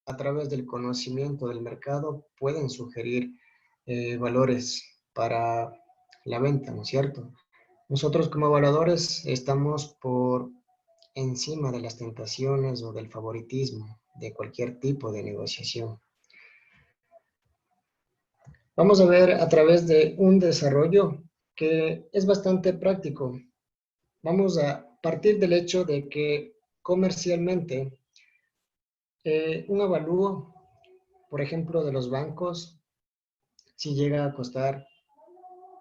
a través del conocimiento del mercado, pueden sugerir valores para la venta, ¿no es cierto? Nosotros como evaluadores estamos por encima de las tentaciones o del favoritismo de cualquier tipo de negociación. Vamos a ver a través de un desarrollo que es bastante práctico. Vamos a partir del hecho de que comercialmente un avalúo, por ejemplo, de los bancos, si llega a costar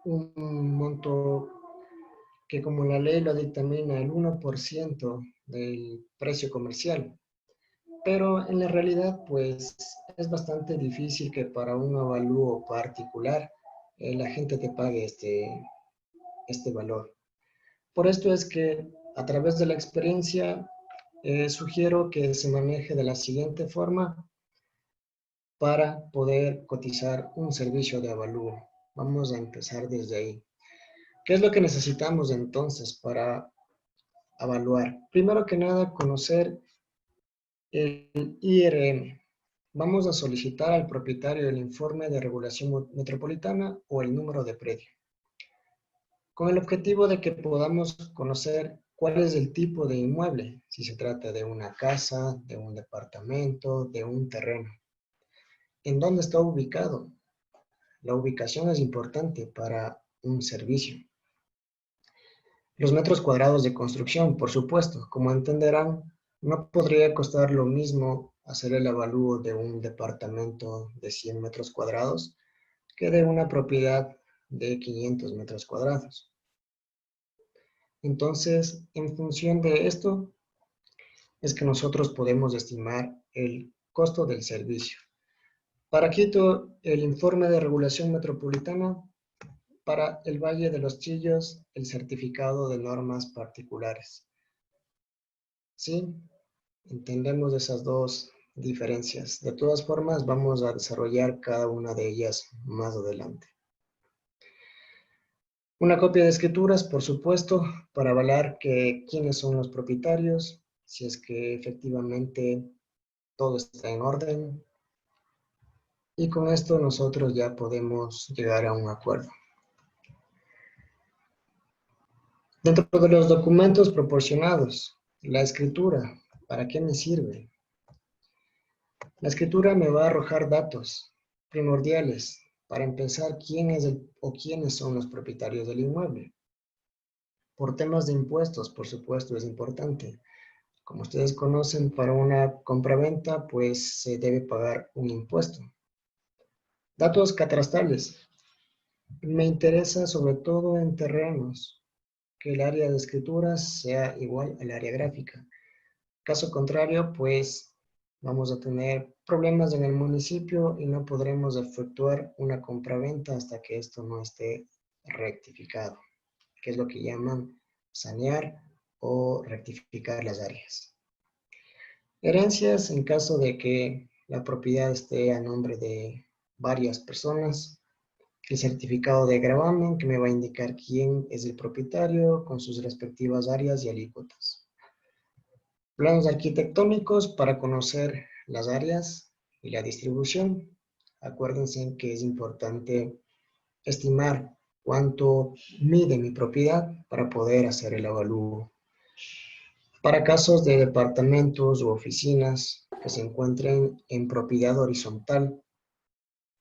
un monto que como la ley lo dictamina, el 1% del precio comercial. Pero en la realidad, pues, es bastante difícil que para un avalúo particular la gente te pague este valor. Por esto es que a través de la experiencia sugiero que se maneje de la siguiente forma para poder cotizar un servicio de avalúo. Vamos a empezar desde ahí. ¿Qué es lo que necesitamos entonces para evaluar? Primero que nada, conocer el IRM. Vamos a solicitar al propietario el informe de regulación metropolitana o el número de predio, con el objetivo de que podamos conocer cuál es el tipo de inmueble, si se trata de una casa, de un departamento, de un terreno. ¿En dónde está ubicado? La ubicación es importante para un servicio. Los metros cuadrados de construcción, por supuesto, como entenderán, no podría costar lo mismo hacer el avalúo de un departamento de 100 metros cuadrados que de una propiedad de 500 metros cuadrados. Entonces, en función de esto, es que nosotros podemos estimar el costo del servicio. Para Quito, el informe de regulación metropolitana. Para el Valle de los Chillos, el certificado de normas particulares. ¿Sí? Entendemos esas dos diferencias. De todas formas, vamos a desarrollar cada una de ellas más adelante. Una copia de escrituras, por supuesto, para avalar que quiénes son los propietarios, si es que efectivamente todo está en orden. Y con esto nosotros ya podemos llegar a un acuerdo. Dentro de los documentos proporcionados, la escritura, ¿para qué me sirve? La escritura me va a arrojar datos primordiales para empezar quién es o quiénes son los propietarios del inmueble. Por temas de impuestos, por supuesto, es importante. Como ustedes conocen, para una compraventa, pues se debe pagar un impuesto. Datos catastrales. Me interesa sobre todo en terrenos que el área de escrituras sea igual al área gráfica. Caso contrario, pues vamos a tener problemas en el municipio y no podremos efectuar una compraventa hasta que esto no esté rectificado, que es lo que llaman sanear o rectificar las áreas. Herencias en caso de que la propiedad esté a nombre de varias personas. El certificado de gravamen que me va a indicar quién es el propietario con sus respectivas áreas y alícuotas. Planos arquitectónicos para conocer las áreas y la distribución. Acuérdense que es importante estimar cuánto mide mi propiedad para poder hacer el avalúo. Para casos de departamentos u oficinas que se encuentren en propiedad horizontal,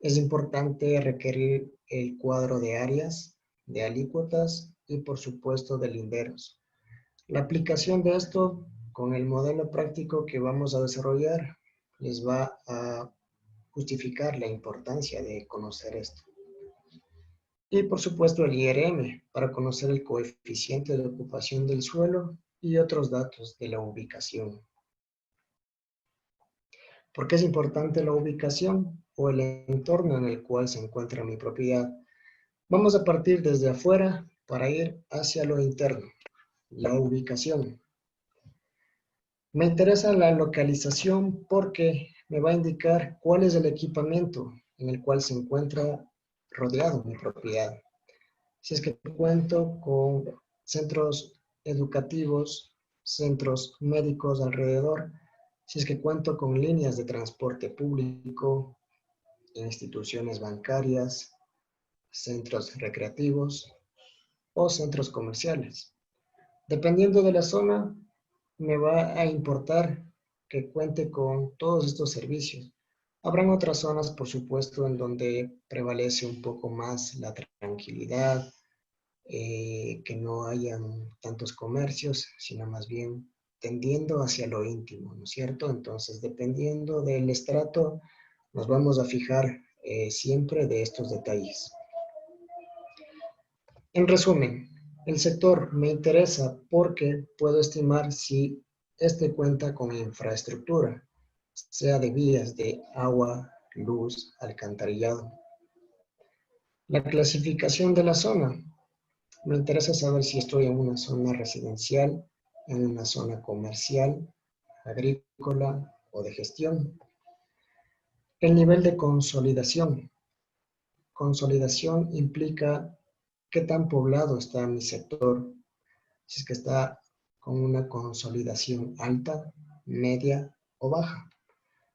es importante requerir el cuadro de áreas, de alícuotas y por supuesto de linderos. La aplicación de esto con el modelo práctico que vamos a desarrollar les va a justificar la importancia de conocer esto. Y por supuesto el IRM para conocer el coeficiente de ocupación del suelo y otros datos de la ubicación. ¿Por qué es importante la ubicación o el entorno en el cual se encuentra mi propiedad? Vamos a partir desde afuera para ir hacia lo interno, la ubicación. Me interesa la localización porque me va a indicar cuál es el equipamiento en el cual se encuentra rodeado mi propiedad. Si es que cuento con centros educativos, centros médicos alrededor, si es que cuento con líneas de transporte público, instituciones bancarias, centros recreativos o centros comerciales. Dependiendo de la zona, me va a importar que cuente con todos estos servicios. Habrán otras zonas, por supuesto, en donde prevalece un poco más la tranquilidad, que no hayan tantos comercios, sino más bien tendiendo hacia lo íntimo, ¿no es cierto? Entonces, dependiendo del estrato, nos vamos a fijar siempre de estos detalles. En resumen, el sector me interesa porque puedo estimar si este cuenta con infraestructura, sea de vías de agua, luz, alcantarillado. La clasificación de la zona. Me interesa saber si estoy en una zona residencial, en una zona comercial, agrícola o de gestión. El nivel de consolidación. Consolidación implica qué tan poblado está mi sector, si es que está con una consolidación alta, media o baja.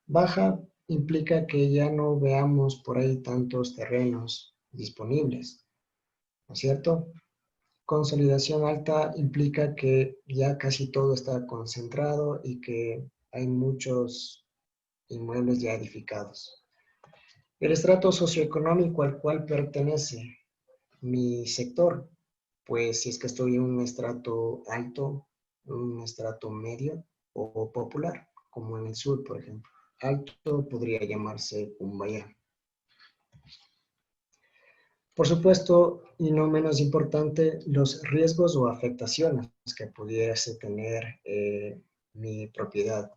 Baja implica que ya no veamos por ahí tantos terrenos disponibles, ¿no es cierto? Consolidación alta implica que ya casi todo está concentrado y que hay muchos inmuebles ya edificados. El estrato socioeconómico al cual pertenece mi sector, pues si es que estoy en un estrato alto, un estrato medio o popular, como en el sur, por ejemplo. Alto podría llamarse Cumbayá. Por supuesto, y no menos importante, los riesgos o afectaciones que pudiese tener mi propiedad.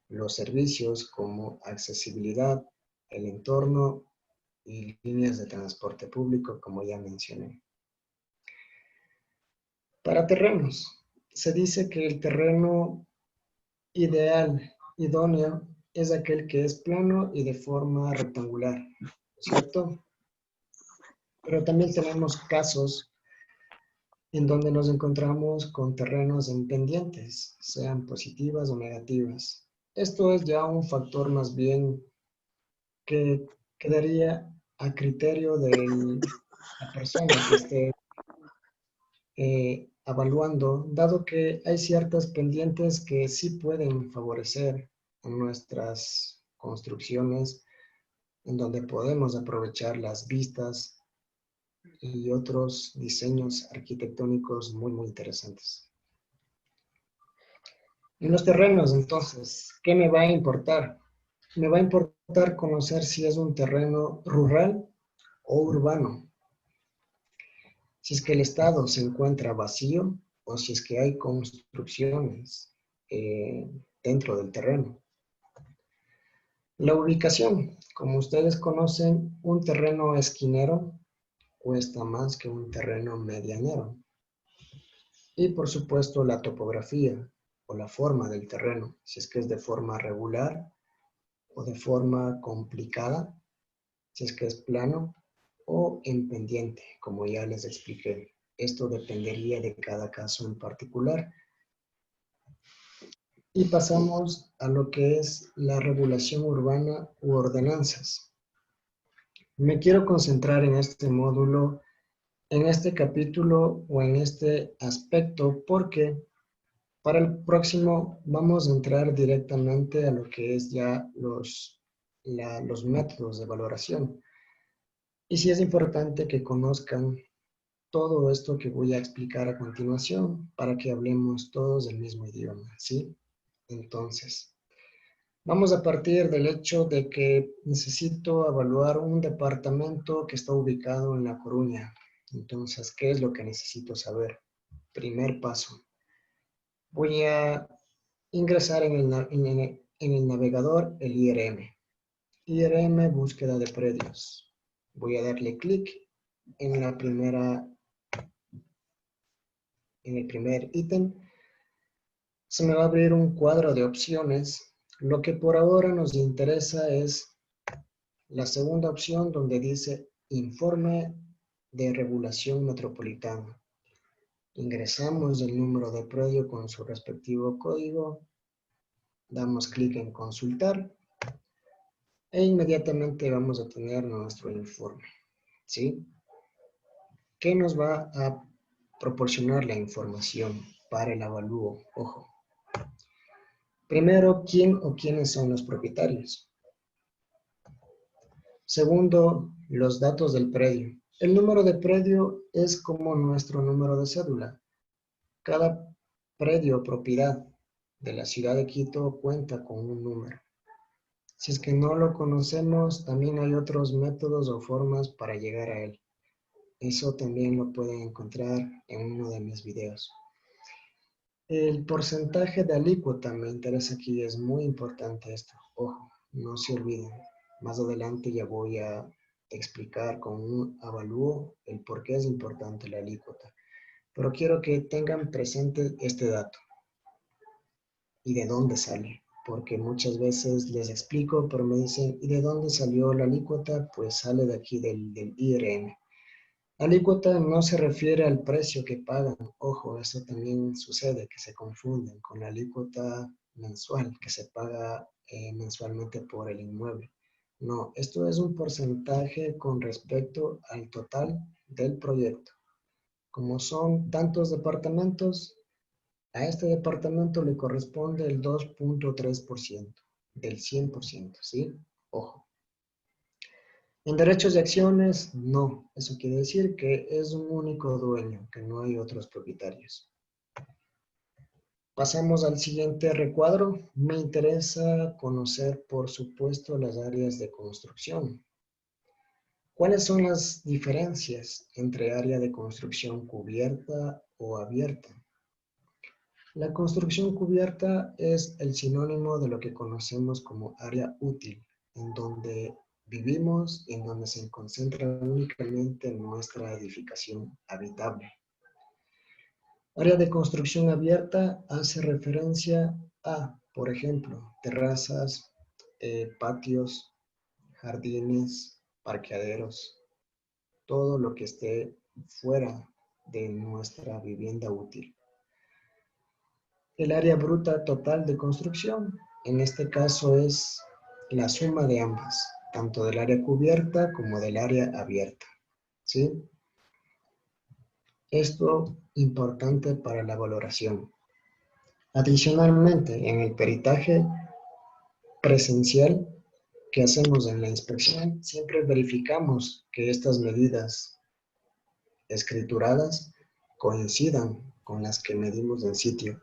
Los servicios como accesibilidad, el entorno y líneas de transporte público, como ya mencioné. Para terrenos, se dice que el terreno ideal, idóneo, es aquel que es plano y de forma rectangular, ¿cierto? Pero también tenemos casos en donde nos encontramos con terrenos en pendientes, sean positivas o negativas. Esto es ya un factor más bien que quedaría a criterio de la persona que esté evaluando, dado que hay ciertas pendientes que sí pueden favorecer en nuestras construcciones, en donde podemos aprovechar las vistas y otros diseños arquitectónicos muy interesantes. En los terrenos, entonces, ¿qué me va a importar? Me va a importar conocer si es un terreno rural o urbano, si es que el estado se encuentra vacío o si es que hay construcciones dentro del terreno. La ubicación, como ustedes conocen, un terreno esquinero cuesta más que un terreno medianero. Y por supuesto la topografía o la forma del terreno, si es que es de forma regular o de forma complicada, si es que es plano o en pendiente, como ya les expliqué. Esto dependería de cada caso en particular. Y pasamos a lo que es la regulación urbana u ordenanzas. Me quiero concentrar en este módulo, en este capítulo o en este aspecto porque para el próximo vamos a entrar directamente a lo que es ya los métodos de valoración. Y sí es importante que conozcan todo esto que voy a explicar a continuación para que hablemos todos el mismo idioma, ¿sí? Entonces, vamos a partir del hecho de que necesito evaluar un departamento que está ubicado en La Coruña. Entonces, ¿qué es lo que necesito saber? Primer paso. Voy a ingresar en el navegador el IRM. IRM, búsqueda de predios. Voy a darle clic en la primera, en el primer ítem. Se me va a abrir un cuadro de opciones. Lo que por ahora nos interesa es la segunda opción donde dice Informe de Regulación Metropolitana. Ingresamos el número de predio con su respectivo código Damos clic en consultar e inmediatamente vamos a tener nuestro informe, ¿sí? ¿Qué nos va a proporcionar la información para el avalúo? Ojo. Primero, ¿quién o quiénes son los propietarios? Segundo, los datos del predio. El número de predio es como nuestro número de cédula. Cada predio o propiedad de la ciudad de Quito cuenta con un número. Si es que no lo conocemos, también hay otros métodos o formas para llegar a él. Eso también lo pueden encontrar en uno de mis videos. El porcentaje de alícuota me interesa aquí, es muy importante esto. Ojo, no se olviden. Más adelante ya voy a explicar con un avalúo el por qué es importante la alícuota. Pero quiero que tengan presente este dato y de dónde sale. Porque muchas veces les explico, pero me dicen, ¿y de dónde salió la alícuota? Pues sale de aquí del IRM. Alícuota no se refiere al precio que pagan. Ojo, eso también sucede, que se confunden con la alícuota mensual, que se paga mensualmente por el inmueble. No, esto es un porcentaje con respecto al total del proyecto. Como son tantos departamentos, a este departamento le corresponde el 2.3% del 100%, ¿sí? Ojo. En derechos de acciones, no. Eso quiere decir que es un único dueño, que no hay otros propietarios. Pasamos al siguiente recuadro. Me interesa conocer, por supuesto, las áreas de construcción. ¿Cuáles son las diferencias entre área de construcción cubierta o abierta? La construcción cubierta es el sinónimo de lo que conocemos como área útil, en donde vivimos y en donde se concentra únicamente nuestra edificación habitable. Área de construcción abierta hace referencia a, por ejemplo, terrazas, patios, jardines, parqueaderos, todo lo que esté fuera de nuestra vivienda útil. El área bruta total de construcción, en este caso es la suma de ambas, tanto del área cubierta como del área abierta, ¿sí? Esto importante para la valoración. Adicionalmente, en el peritaje presencial que hacemos en la inspección, siempre verificamos que estas medidas escrituradas coincidan con las que medimos en sitio.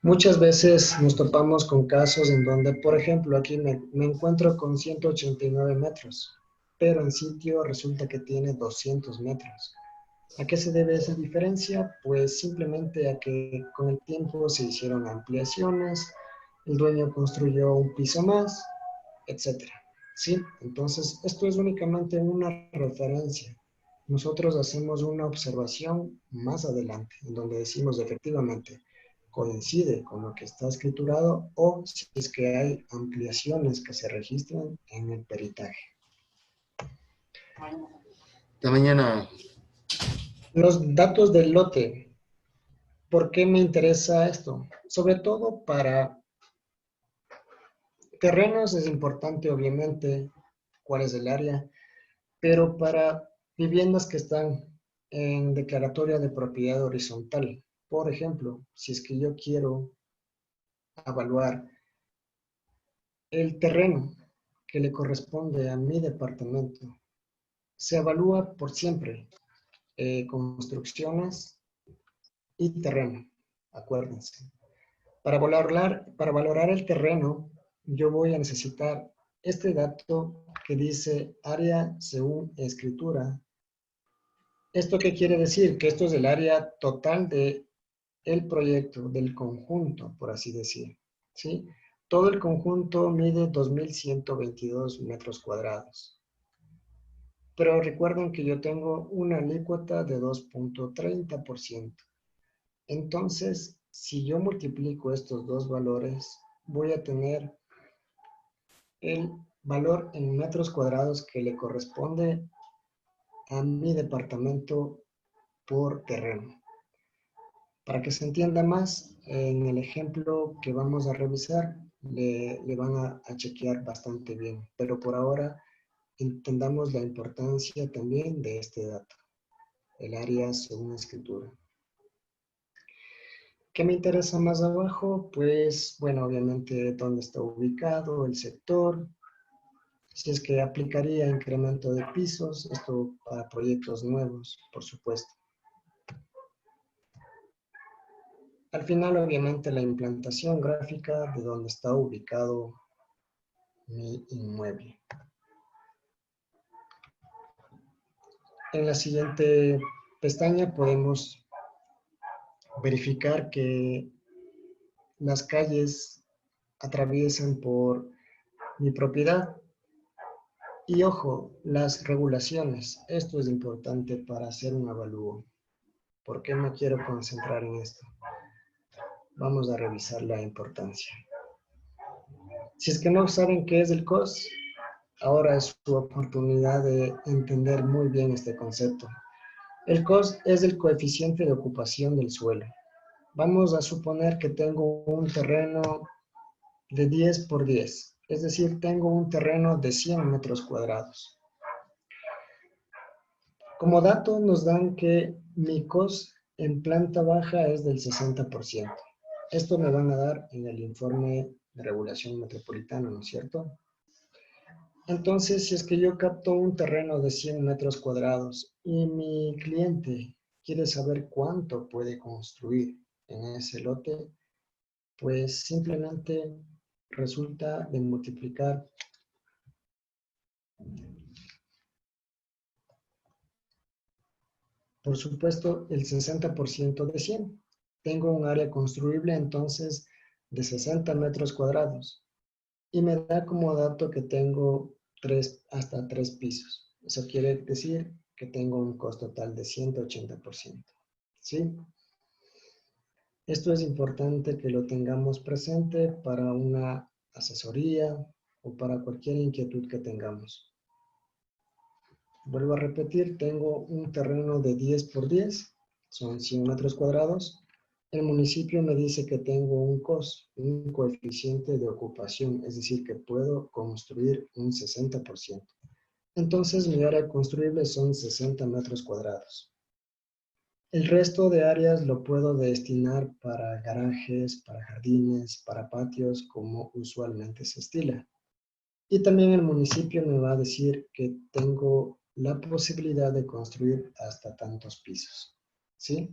Muchas veces nos topamos con casos en donde, por ejemplo, aquí me encuentro con 189 metros, pero en sitio resulta que tiene 200 metros. ¿A qué se debe esa diferencia? Pues simplemente a que con el tiempo se hicieron ampliaciones, el dueño construyó un piso más, etcétera. ¿Sí? Entonces, esto es únicamente una referencia. Nosotros hacemos una observación más adelante, en donde decimos efectivamente, coincide con lo que está escriturado o si es que hay ampliaciones que se registran en el peritaje. Hasta mañana. Los datos del lote. ¿Por qué me interesa esto? Sobre todo para terrenos es importante, obviamente, cuál es el área, pero para viviendas que están en declaratoria de propiedad horizontal, por ejemplo, si es que yo quiero evaluar el terreno que le corresponde a mi departamento, se evalúa por siempre construcciones y terreno, acuérdense. Para valorar el terreno, yo voy a necesitar este dato que dice área según escritura. ¿Esto qué quiere decir? Que esto es el área total del proyecto, del conjunto, por así decir, ¿sí? Todo el conjunto mide 2.122 metros cuadrados. Pero recuerden que yo tengo una alícuota de 2.30%. Entonces, si yo multiplico estos dos valores, voy a tener el valor en metros cuadrados que le corresponde a mi departamento por terreno. Para que se entienda más, en el ejemplo que vamos a revisar, le van a chequear bastante bien. Pero por ahora entendamos la importancia también de este dato, el área según escritura. ¿Qué me interesa más abajo? Pues, bueno, obviamente dónde está ubicado, el sector, si es que aplicaría incremento de pisos, esto para proyectos nuevos, por supuesto. Al final, obviamente, la implantación gráfica de dónde está ubicado mi inmueble. En la siguiente pestaña podemos verificar que las calles atraviesan por mi propiedad. Y ojo, las regulaciones. Esto es importante para hacer un avalúo. ¿Por qué me quiero concentrar en esto? Vamos a revisar la importancia. Si es que no saben qué es el COS, ahora es su oportunidad de entender muy bien este concepto. El COS es el coeficiente de ocupación del suelo. Vamos a suponer que tengo un terreno de 10 por 10, es decir, tengo un terreno de 100 metros cuadrados. Como dato nos dan que mi COS en planta baja es del 60%. Esto me van a dar en el informe de regulación metropolitana, ¿no es cierto? Entonces, si es que yo capto un terreno de 100 metros cuadrados y mi cliente quiere saber cuánto puede construir en ese lote, pues simplemente resulta de multiplicar por supuesto, el 60% de 100. Tengo un área construible entonces de 60 metros cuadrados y me da como dato que tengo hasta 3 pisos. Eso quiere decir que tengo un costo total de 180%. ¿Sí? Esto es importante que lo tengamos presente para una asesoría o para cualquier inquietud que tengamos. Vuelvo a repetir, tengo un terreno de 10 por 10, son 100 metros cuadrados. El municipio me dice que tengo un COS, un coeficiente de ocupación, es decir, que puedo construir un 60%. Entonces mi área construible son 60 metros cuadrados. El resto de áreas lo puedo destinar para garajes, para jardines, para patios, como usualmente se estila. Y también el municipio me va a decir que tengo la posibilidad de construir hasta tantos pisos. ¿Sí?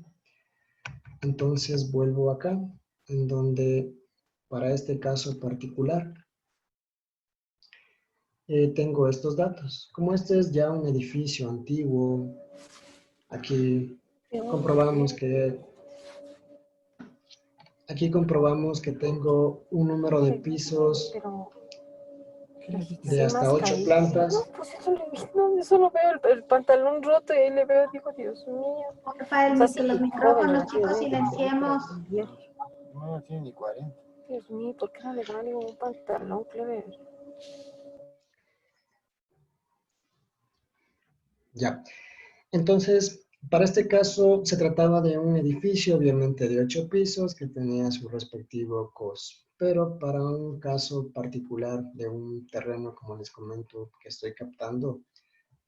Entonces vuelvo acá, en donde para este caso particular tengo estos datos. Como este es ya un edificio antiguo, aquí comprobamos que tengo un número de pisos de hasta 8 plantas. No, pues eso lo veo el pantalón roto y le veo, digo, Dios mío. Rafael, O sea, los sí, micrófonos, joven, chicos, silenciemos. No tiene ni 40. Dios mío, ¿por qué no le dan un pantalón, Clever? Ya. Entonces, para este caso se trataba de un edificio, obviamente de 8 pisos, que tenía su respectivo COS. Pero para un caso particular de un terreno, como les comento, que estoy captando,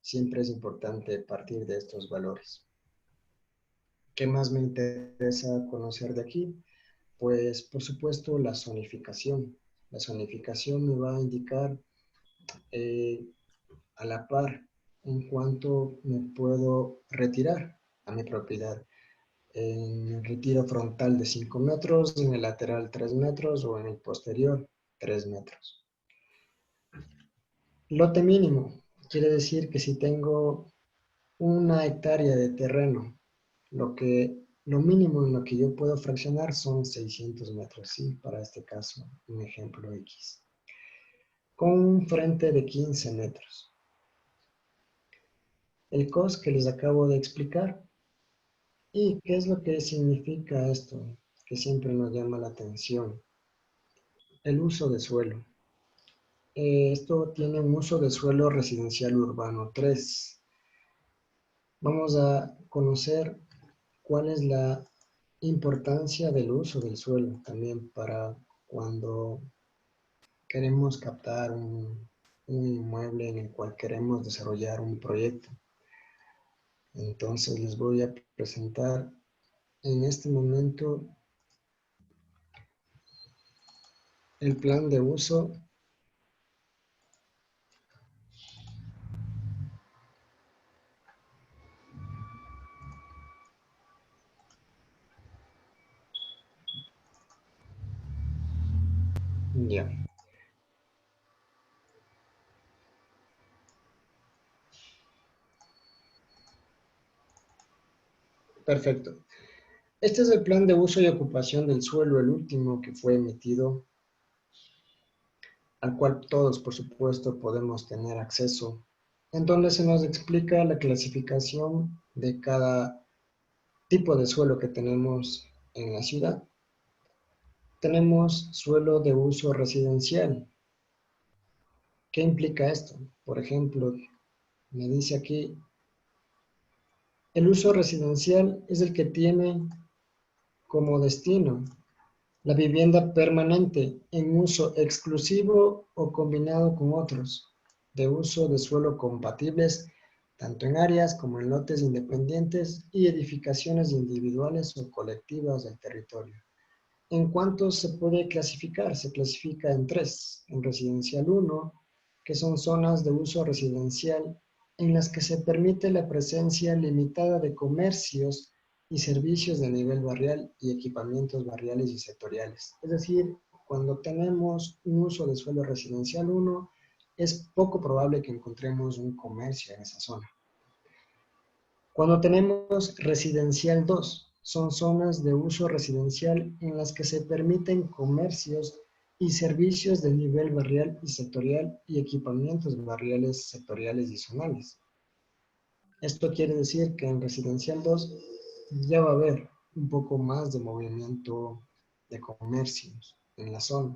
siempre es importante partir de estos valores. ¿Qué más me interesa conocer de aquí? Pues, por supuesto, la zonificación. La zonificación me va a indicar a la par en cuanto me puedo retirar a mi propiedad. En el retiro frontal de 5 metros, en el lateral 3 metros o en el posterior 3 metros. Lote mínimo quiere decir que si tengo una hectárea de terreno, lo mínimo en lo que yo puedo fraccionar son 600 metros, ¿sí? Para este caso, un ejemplo X. Con un frente de 15 metros. El COS que les acabo de explicar. ¿Y qué es lo que significa esto? Que siempre nos llama la atención. El uso de suelo. Esto tiene un uso de suelo residencial urbano 3. Vamos a conocer cuál es la importancia del uso del suelo también para cuando queremos captar un inmueble en el cual queremos desarrollar un proyecto. Entonces les voy a presentar en este momento el plan de uso ya. Perfecto. Este es el plan de uso y ocupación del suelo, el último que fue emitido, al cual todos, por supuesto, podemos tener acceso, en donde se nos explica la clasificación de cada tipo de suelo que tenemos en la ciudad. Tenemos suelo de uso residencial. ¿Qué implica esto? Por ejemplo, me dice aquí, el uso residencial es el que tiene como destino la vivienda permanente en uso exclusivo o combinado con otros, de uso de suelo compatibles, tanto en áreas como en lotes independientes y edificaciones individuales o colectivas del territorio. ¿En cuánto se puede clasificar? Se clasifica en tres. En residencial 1, que son zonas de uso residencial en las que se permite la presencia limitada de comercios y servicios de nivel barrial y equipamientos barriales y sectoriales. Es decir, cuando tenemos un uso de suelo residencial 1, es poco probable que encontremos un comercio en esa zona. Cuando tenemos residencial 2, son zonas de uso residencial en las que se permiten comercios y servicios de nivel barrial y sectorial y equipamientos barriales, sectoriales y zonales. Esto quiere decir que en residencial 2 ya va a haber un poco más de movimiento de comercios en la zona.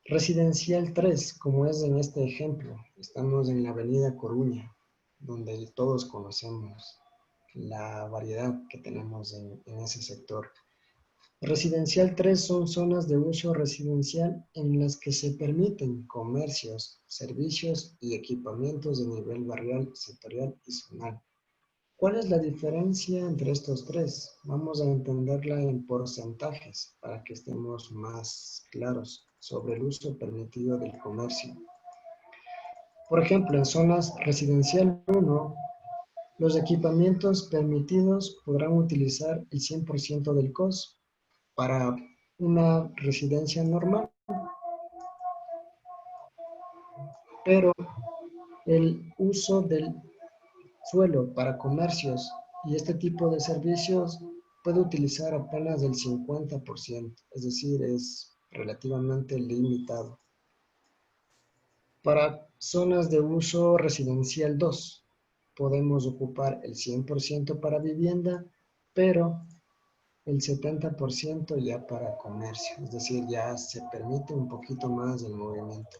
Residencial 3, como es en este ejemplo, estamos en la avenida Coruña, donde todos conocemos la variedad que tenemos en ese sector. Residencial 3 son zonas de uso residencial en las que se permiten comercios, servicios y equipamientos de nivel barrial, sectorial y zonal. ¿Cuál es la diferencia entre estos tres? Vamos a entenderla en porcentajes para que estemos más claros sobre el uso permitido del comercio. Por ejemplo, en zonas residencial 1, los equipamientos permitidos podrán utilizar el 100% del COS para una residencia normal, pero el uso del suelo para comercios y este tipo de servicios puede utilizar apenas el 50%, es decir, es relativamente limitado. Para zonas de uso residencial 2, podemos ocupar el 100% para vivienda, pero el 70% ya para comercio, es decir, ya se permite un poquito más el movimiento.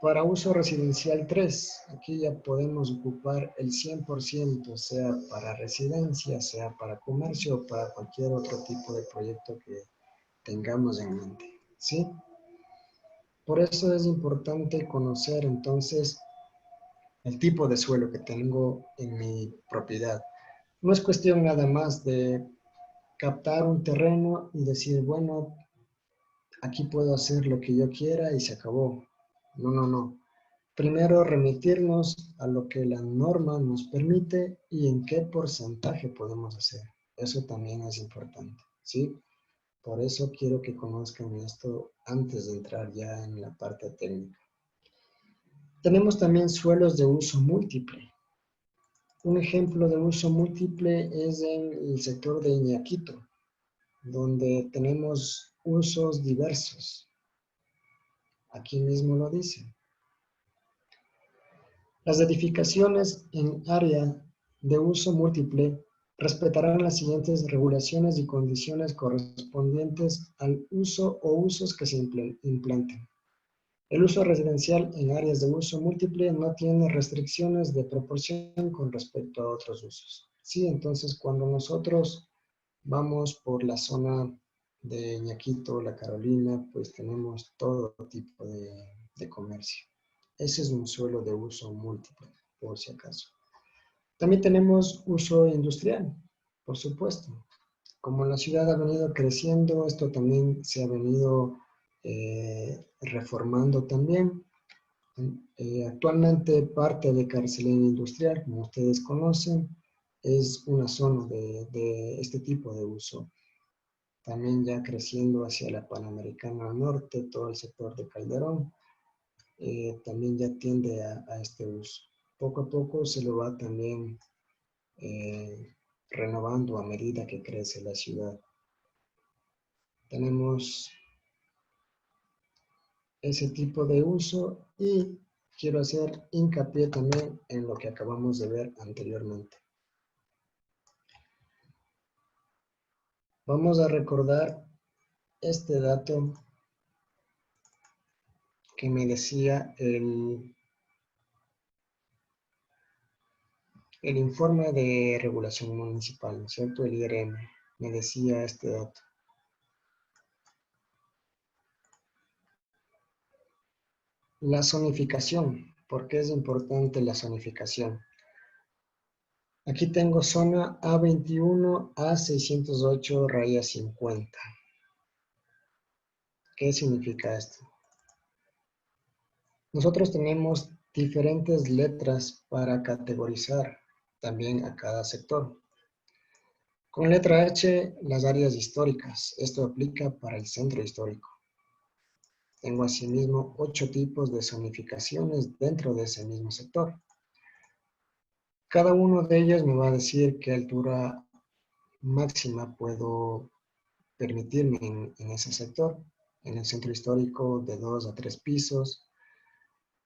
Para uso residencial 3, aquí ya podemos ocupar el 100%, sea para residencia, sea para comercio o para cualquier otro tipo de proyecto que tengamos en mente, ¿sí? Por eso es importante conocer entonces el tipo de suelo que tengo en mi propiedad. No es cuestión nada más de captar un terreno y decir, bueno, aquí puedo hacer lo que yo quiera y se acabó. No, no, no. Primero remitirnos a lo que la norma nos permite y en qué porcentaje podemos hacer. Eso también es importante, ¿sí? Por eso quiero que conozcan esto antes de entrar ya en la parte técnica. Tenemos también suelos de uso múltiple. Un ejemplo de uso múltiple es en el sector de Iñaquito, donde tenemos usos diversos. Aquí mismo lo dice. Las edificaciones en área de uso múltiple respetarán las siguientes regulaciones y condiciones correspondientes al uso o usos que se implanten. El uso residencial en áreas de uso múltiple no tiene restricciones de proporción con respecto a otros usos. Sí, entonces cuando nosotros vamos por la zona de Ñaquito, La Carolina, pues tenemos todo tipo de comercio. Ese es un suelo de uso múltiple, por si acaso. También tenemos uso industrial, por supuesto. Como la ciudad ha venido creciendo, esto también se ha venido reformando también. Actualmente parte de Carcelén Industrial, como ustedes conocen, es una zona de este tipo de uso. También ya creciendo hacia la Panamericana al norte, todo el sector de Calderón, también ya tiende a este uso. Poco a poco se lo va también renovando a medida que crece la ciudad. Tenemos ese tipo de uso y quiero hacer hincapié también en lo que acabamos de ver anteriormente. Vamos a recordar este dato que me decía el informe de regulación municipal, ¿no es cierto? El IRM me decía este dato. La zonificación. ¿Por qué es importante la zonificación? Aquí tengo zona A21 a 608-50. ¿Qué significa esto? Nosotros tenemos diferentes letras para categorizar también a cada sector. Con letra H, las áreas históricas. Esto aplica para el centro histórico. Tengo asimismo 8 tipos de zonificaciones dentro de ese mismo sector. Cada uno de ellos me va a decir qué altura máxima puedo permitirme en ese sector. En el centro histórico de 2 a 3 pisos.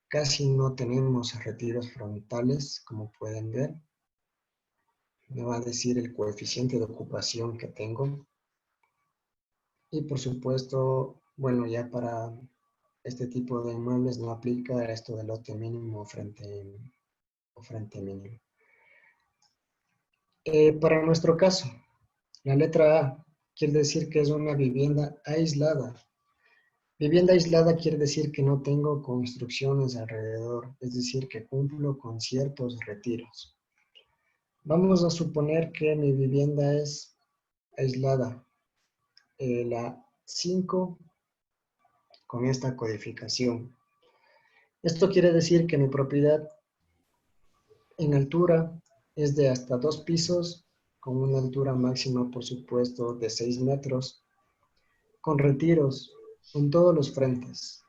Casi no tenemos retiros frontales, como pueden ver. Me va a decir el coeficiente de ocupación que tengo. Y por supuesto, bueno, ya para este tipo de inmuebles no aplica esto del lote mínimo o frente mínimo. Para nuestro caso, la letra A quiere decir que es una vivienda aislada. Vivienda aislada quiere decir que no tengo construcciones alrededor, es decir, que cumplo con ciertos retiros. Vamos a suponer que mi vivienda es aislada, la 5 con esta codificación. Esto quiere decir que mi propiedad en altura es de hasta 2 pisos, con una altura máxima, por supuesto, de 6 metros, con retiros en todos los frentes,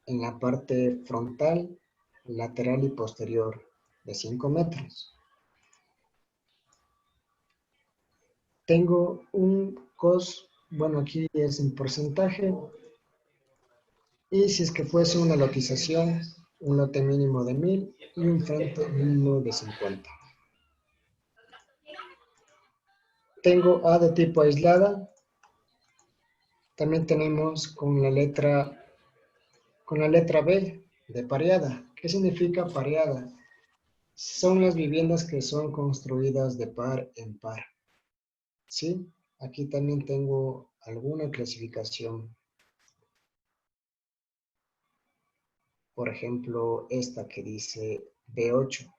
en la parte frontal, lateral y posterior, de 5 metros. Tengo un COS, bueno, aquí es en porcentaje, y si es que fuese una lotización, un lote mínimo de 1000 y un frente mínimo de 50. Tengo A de tipo aislada. También tenemos con la letra B de pareada. ¿Qué significa pareada? Son las viviendas que son construidas de par en par. ¿Sí? Aquí también tengo alguna clasificación. Por ejemplo, esta que dice B8,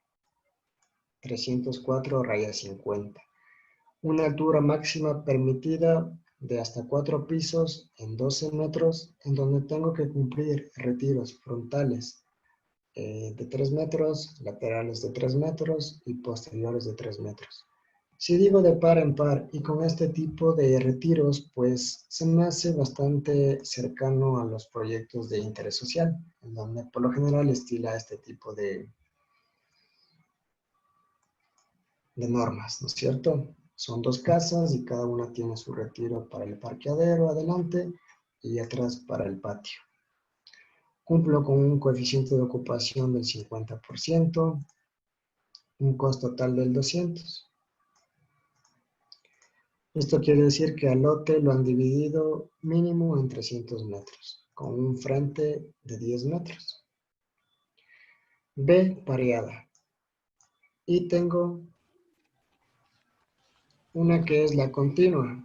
304/50. Una altura máxima permitida de hasta 4 pisos en 12 metros, en donde tengo que cumplir retiros frontales de 3 metros, laterales de 3 metros y posteriores de 3 metros. Si digo de par en par y con este tipo de retiros, pues se me hace bastante cercano a los proyectos de interés social, en donde por lo general estila este tipo de normas, ¿no es cierto? Son 2 casas y cada una tiene su retiro para el parqueadero adelante y atrás para el patio. Cumplo con un coeficiente de ocupación del 50%, un costo total del 200. Esto quiere decir que al lote lo han dividido mínimo en 300 metros, con un frente de 10 metros. B, pareada. Y tengo una que es la continua.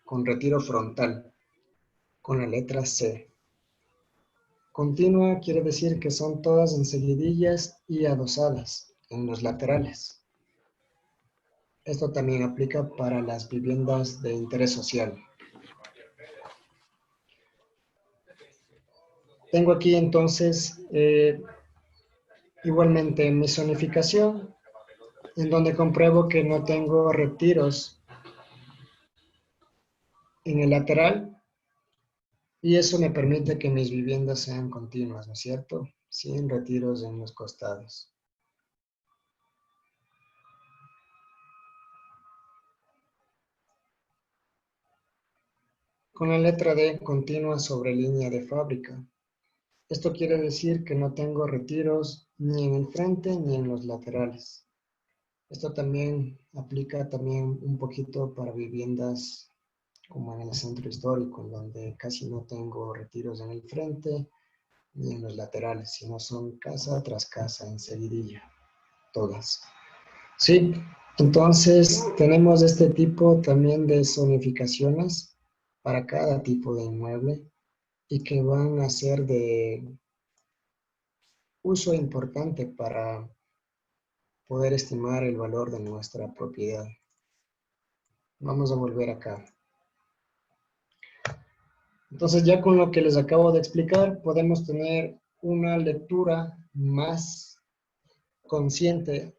con retiro frontal, con la letra C. Continua quiere decir que son todas en seguidillas y adosadas en los laterales. Esto también aplica para las viviendas de interés social. Tengo aquí entonces igualmente mi zonificación, en donde compruebo que no tengo retiros en el lateral, y eso me permite que mis viviendas sean continuas, ¿no es cierto? Sin retiros en los costados. Con la letra D, continua sobre línea de fábrica. Esto quiere decir que no tengo retiros ni en el frente ni en los laterales. Esto también aplica también un poquito para viviendas como en el centro histórico, en donde casi no tengo retiros en el frente ni en los laterales, sino son casa tras casa en seguidilla, todas. Sí, entonces tenemos este tipo también de zonificaciones para cada tipo de inmueble y que van a ser de uso importante para poder estimar el valor de nuestra propiedad. Vamos a volver acá. Entonces, ya con lo que les acabo de explicar, podemos tener una lectura más consciente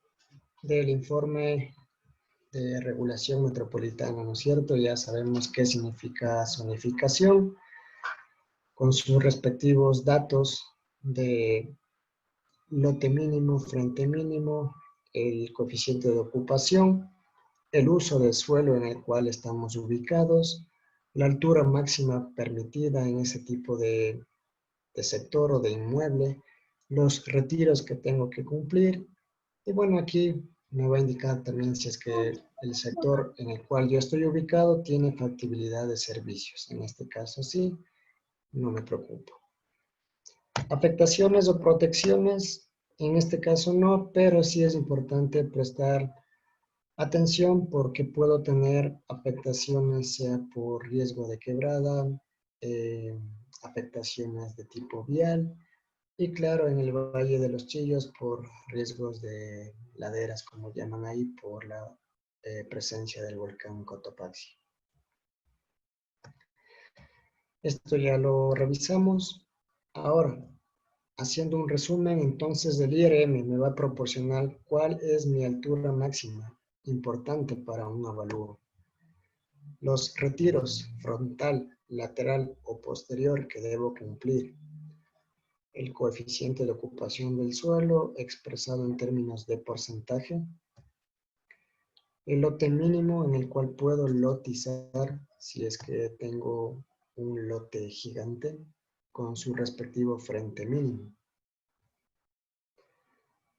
del informe de regulación metropolitana, ¿no es cierto? Ya sabemos qué significa zonificación, con sus respectivos datos de lote mínimo, frente mínimo, el coeficiente de ocupación, el uso del suelo en el cual estamos ubicados, la altura máxima permitida en ese tipo de sector o de inmueble, los retiros que tengo que cumplir, y bueno, aquí me va a indicar también si es que el sector en el cual yo estoy ubicado tiene factibilidad de servicios. En este caso sí, no me preocupo. Afectaciones o protecciones, en este caso no, pero sí es importante prestar atención porque puedo tener afectaciones sea por riesgo de quebrada, afectaciones de tipo vial y claro en el Valle de los Chillos por riesgos de laderas como llaman ahí por la presencia del volcán Cotopaxi. Esto ya lo revisamos. Ahora, haciendo un resumen entonces del IRM me va a proporcionar cuál es mi altura máxima importante para un avalúo. Los retiros frontal, lateral o posterior que debo cumplir. El coeficiente de ocupación del suelo expresado en términos de porcentaje. El lote mínimo en el cual puedo lotizar si es que tengo un lote gigante con su respectivo frente mínimo.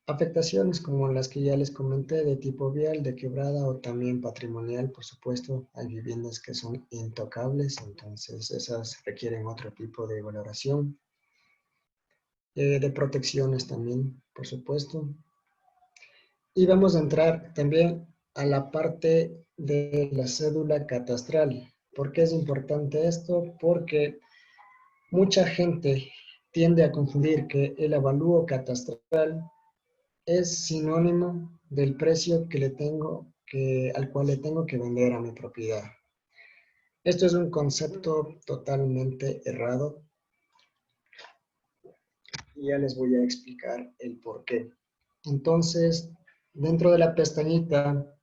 Afectaciones como las que ya les comenté de tipo vial, de quebrada o también patrimonial, por supuesto, hay viviendas que son intocables, entonces esas requieren otro tipo de valoración. De protecciones también, por supuesto. Y vamos a entrar también a la parte de la cédula catastral. ¿Por qué es importante esto? Porque mucha gente tiende a confundir que el avalúo catastral es sinónimo del precio que al cual le tengo que vender a mi propiedad. Esto es un concepto totalmente errado y ya les voy a explicar el por qué. Entonces, dentro de la pestañita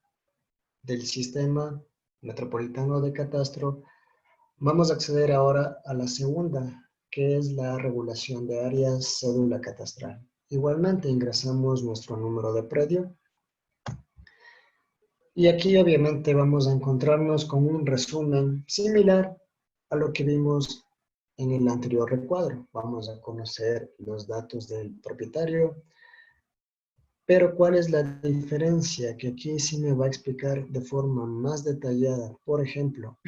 del Sistema Metropolitano de Catastro, vamos a acceder ahora a la segunda, que es la regulación de áreas cédula catastral. Igualmente ingresamos nuestro número de predio. Y aquí obviamente vamos a encontrarnos con un resumen similar a lo que vimos en el anterior recuadro. Vamos a conocer los datos del propietario, pero ¿cuál es la diferencia? Que aquí sí me va a explicar de forma más detallada. Por ejemplo,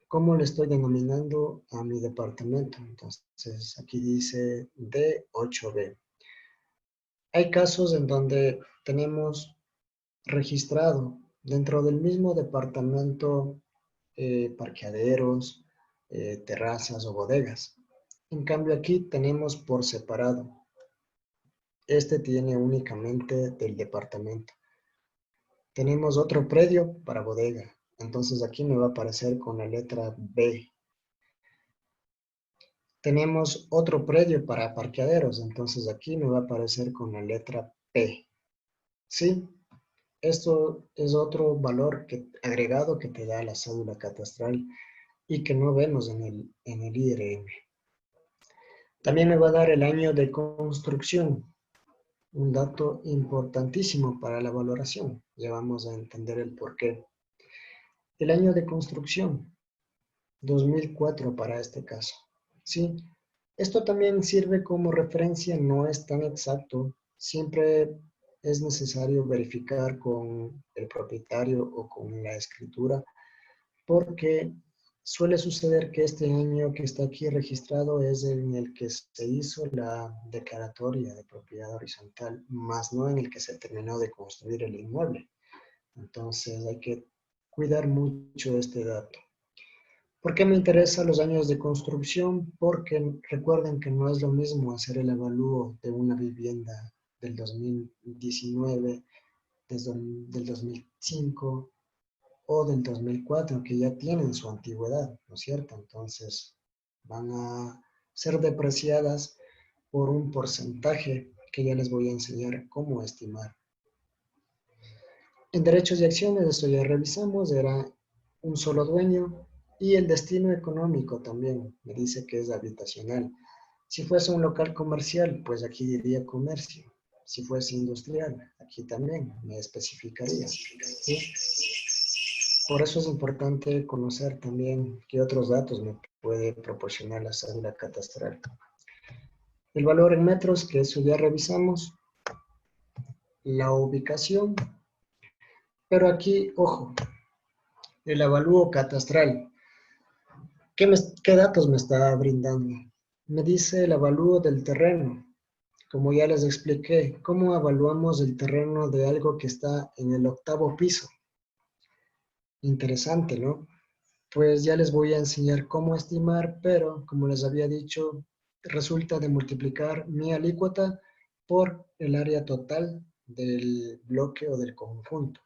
¿cómo le estoy denominando a mi departamento? Entonces aquí dice D8B. Hay casos en donde tenemos registrado dentro del mismo departamento parqueaderos, terrazas o bodegas. En cambio aquí tenemos por separado. Este tiene únicamente del departamento. Tenemos otro predio para bodega. Entonces aquí me va a aparecer con la letra B. Tenemos otro predio para parqueaderos. Entonces aquí me va a aparecer con la letra P. ¿Sí? Esto es otro valor agregado que te da la cédula catastral y que no vemos en el IRM. También me va a dar el año de construcción. Un dato importantísimo para la valoración. Ya vamos a entender el porqué. El año de construcción, 2004 para este caso. ¿Sí? Esto también sirve como referencia, no es tan exacto. Siempre es necesario verificar con el propietario o con la escritura, porque suele suceder que este año que está aquí registrado es en el que se hizo la declaratoria de propiedad horizontal, más no en el que se terminó de construir el inmueble. Entonces hay que cuidar mucho este dato. ¿Por qué me interesan los años de construcción? Porque recuerden que no es lo mismo hacer el avalúo de una vivienda del 2019, del 2005 o del 2004, que ya tienen su antigüedad, ¿no es cierto? Entonces van a ser depreciadas por un porcentaje que ya les voy a enseñar cómo estimar. En derechos y acciones, esto ya revisamos, era un solo dueño. Y el destino económico también, me dice que es habitacional. Si fuese un local comercial, pues aquí diría comercio. Si fuese industrial, aquí también me especificaría. ¿Sí? Por eso es importante conocer también qué otros datos me puede proporcionar la cédula catastral. El valor en metros, que eso ya revisamos. La ubicación. Pero aquí, ojo, el avalúo catastral. ¿Qué datos me está brindando? Me dice el avalúo del terreno. Como ya les expliqué, ¿cómo evaluamos el terreno de algo que está en el 8º piso? Interesante, ¿no? Pues ya les voy a enseñar cómo estimar, pero como les había dicho, resulta de multiplicar mi alícuota por el área total del bloque o del conjunto.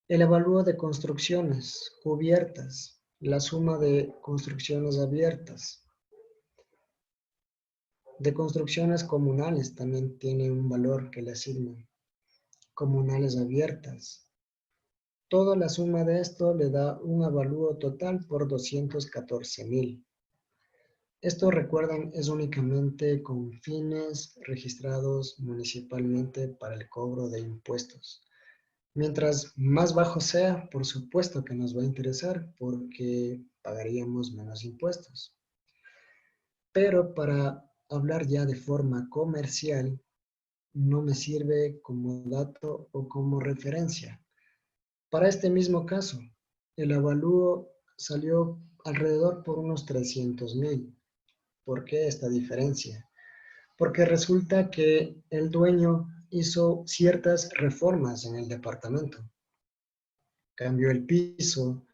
El avalúo de construcciones cubiertas, la suma de construcciones abiertas. De construcciones comunales también tiene un valor que le asignan. Comunales abiertas. Toda la suma de esto le da un avalúo total por 214,000. Esto, recuerdan, es únicamente con fines registrados municipalmente para el cobro de impuestos. Mientras más bajo sea, por supuesto que nos va a interesar porque pagaríamos menos impuestos. Pero para hablar ya de forma comercial, no me sirve como dato o como referencia. Para este mismo caso, el avalúo salió alrededor por unos 300,000. ¿Por qué esta diferencia? Porque resulta que el dueño hizo ciertas reformas en el departamento. Cambió el piso,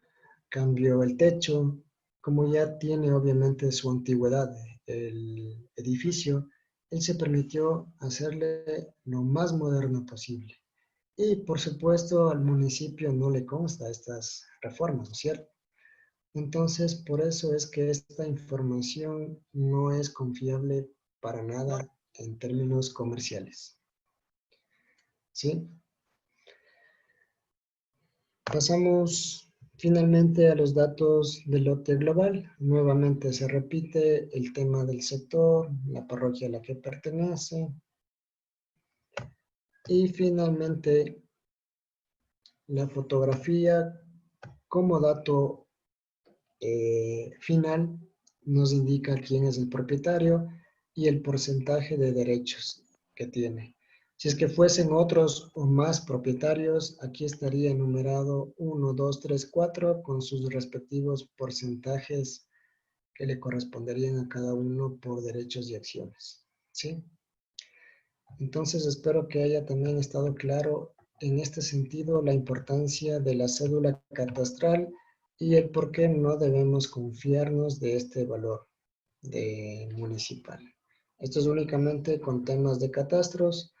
cambió el techo, como ya tiene obviamente su antigüedad el edificio, él se permitió hacerle lo más moderno posible. Y por supuesto al municipio no le consta estas reformas, ¿no es cierto? Entonces, por eso es que esta información no es confiable para nada en términos comerciales. ¿Sí? Pasamos finalmente a los datos del lote global. Nuevamente se repite el tema del sector, la parroquia a la que pertenece. Y finalmente la fotografía como dato final nos indica quién es el propietario y el porcentaje de derechos que tiene. Si es que fuesen otros o más propietarios, aquí estaría enumerado 1, 2, 3, 4 con sus respectivos porcentajes que le corresponderían a cada uno por derechos y acciones. ¿Sí? Entonces espero que haya también estado claro en este sentido la importancia de la cédula catastral y el por qué no debemos confiarnos de este valor de municipal. Esto es únicamente con temas de catastros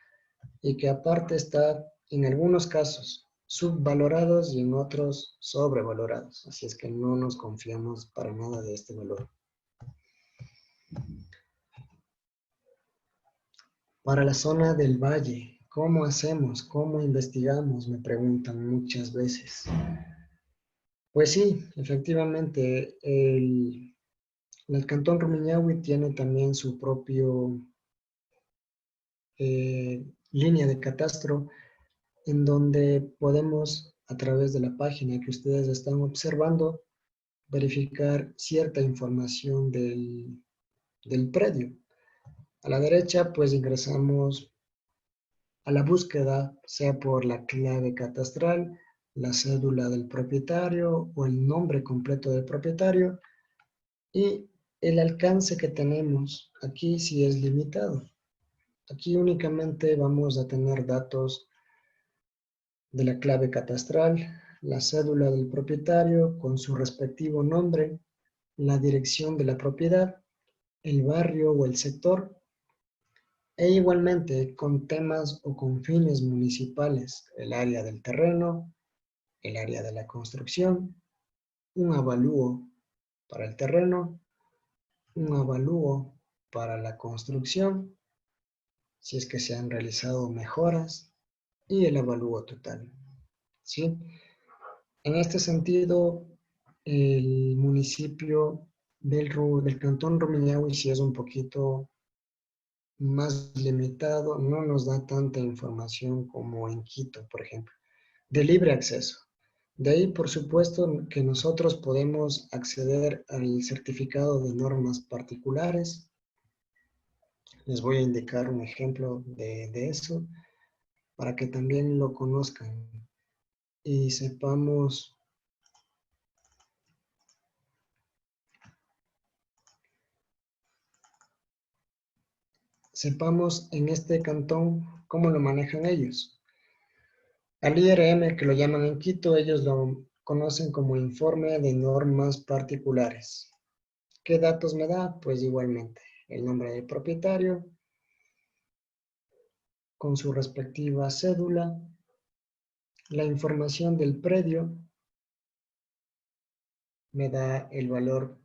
y que aparte está en algunos casos subvalorados y en otros sobrevalorados. Así es que no nos confiamos para nada de este valor. Para la zona del valle, ¿cómo hacemos? ¿Cómo investigamos? Me preguntan muchas veces. Pues sí, efectivamente, el Cantón Rumiñahui tiene también su propio línea de catastro en donde podemos, a través de la página que ustedes están observando, verificar cierta información del predio. A la derecha, pues ingresamos a la búsqueda, sea por la clave catastral, la cédula del propietario o el nombre completo del propietario, y el alcance que tenemos aquí sí es limitado. Aquí únicamente vamos a tener datos de la clave catastral, la cédula del propietario con su respectivo nombre, la dirección de la propiedad, el barrio o el sector, e igualmente con temas o con fines municipales, el área del terreno, el área de la construcción, un avalúo para el terreno, un avalúo para la construcción, si es que se han realizado mejoras, y el avalúo total. ¿Sí? En este sentido, el municipio del Cantón Rumiñahui sí es un poquito más limitado, no nos da tanta información como en Quito, por ejemplo, de libre acceso. De ahí, por supuesto, que nosotros podemos acceder al certificado de normas particulares. Les voy a indicar un ejemplo de eso para que también lo conozcan y sepamos en este cantón cómo lo manejan ellos. Al IRM, que lo llaman en Quito, ellos lo conocen como informe de normas particulares. ¿Qué datos me da? Pues igualmente, el nombre del propietario, con su respectiva cédula, la información del predio, me da el valor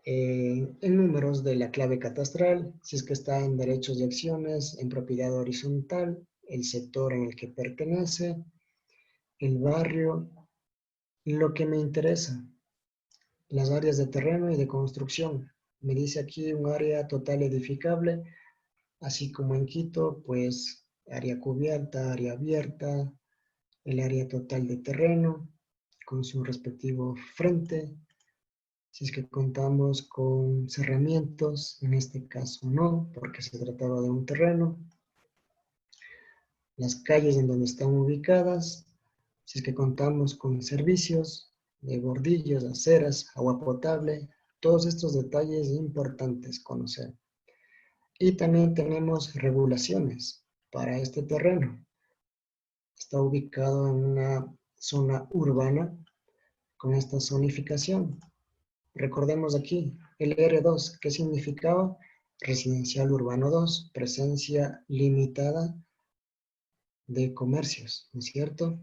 en números de la clave catastral, si es que está en derechos y acciones, en propiedad horizontal, el sector en el que pertenece, el barrio, lo que me interesa, las áreas de terreno y de construcción. Me dice aquí un área total edificable, así como en Quito, pues área cubierta, área abierta, el área total de terreno, con su respectivo frente, si es que contamos con cerramientos, en este caso no, porque se trataba de un terreno, las calles en donde están ubicadas, si es que contamos con servicios de bordillos, aceras, agua potable, todos estos detalles importantes conocer. Y también tenemos regulaciones para este terreno. Está ubicado en una zona urbana con esta zonificación. Recordemos aquí, el R2, ¿qué significaba? Residencial urbano 2, presencia limitada de comercios, ¿no es cierto?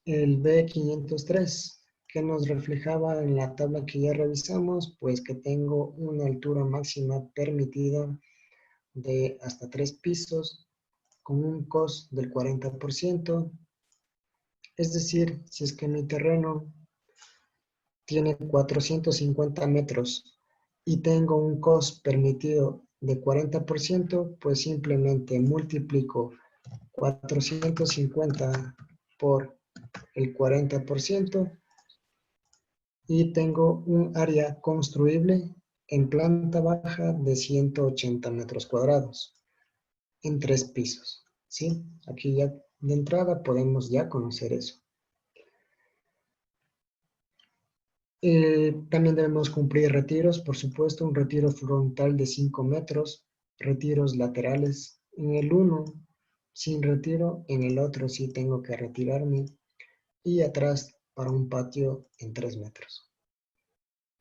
El B503, ¿qué nos reflejaba en la tabla que ya revisamos? Pues que tengo una altura máxima permitida de hasta 3 pisos con un COS del 40%. Es decir, si es que mi terreno tiene 450 metros y tengo un COS permitido de 40%, pues simplemente multiplico 450 por el 40% y tengo un área construible en planta baja de 180 metros cuadrados en 3 pisos. ¿Sí? Aquí ya de entrada podemos ya conocer eso. También debemos cumplir retiros, por supuesto, un retiro frontal de 5 metros, retiros laterales. En el 1 sin retiro, en el otro sí tengo que retirarme, y atrás para un patio en 3 metros.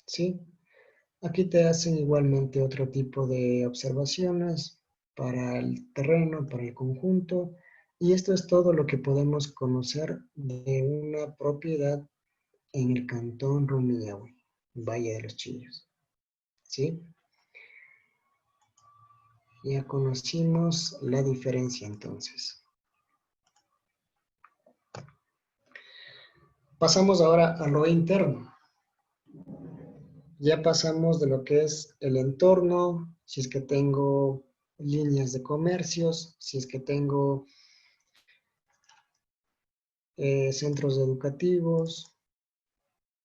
¿Sí? Aquí te hacen igualmente otro tipo de observaciones para el terreno, para el conjunto, y esto es todo lo que podemos conocer de una propiedad en el cantón Rumiñahui, Valle de los Chillos. ¿Sí? Ya conocimos la diferencia entonces. Pasamos ahora a lo interno. Ya pasamos de lo que es el entorno, si es que tengo líneas de comercios, si es que tengo centros educativos,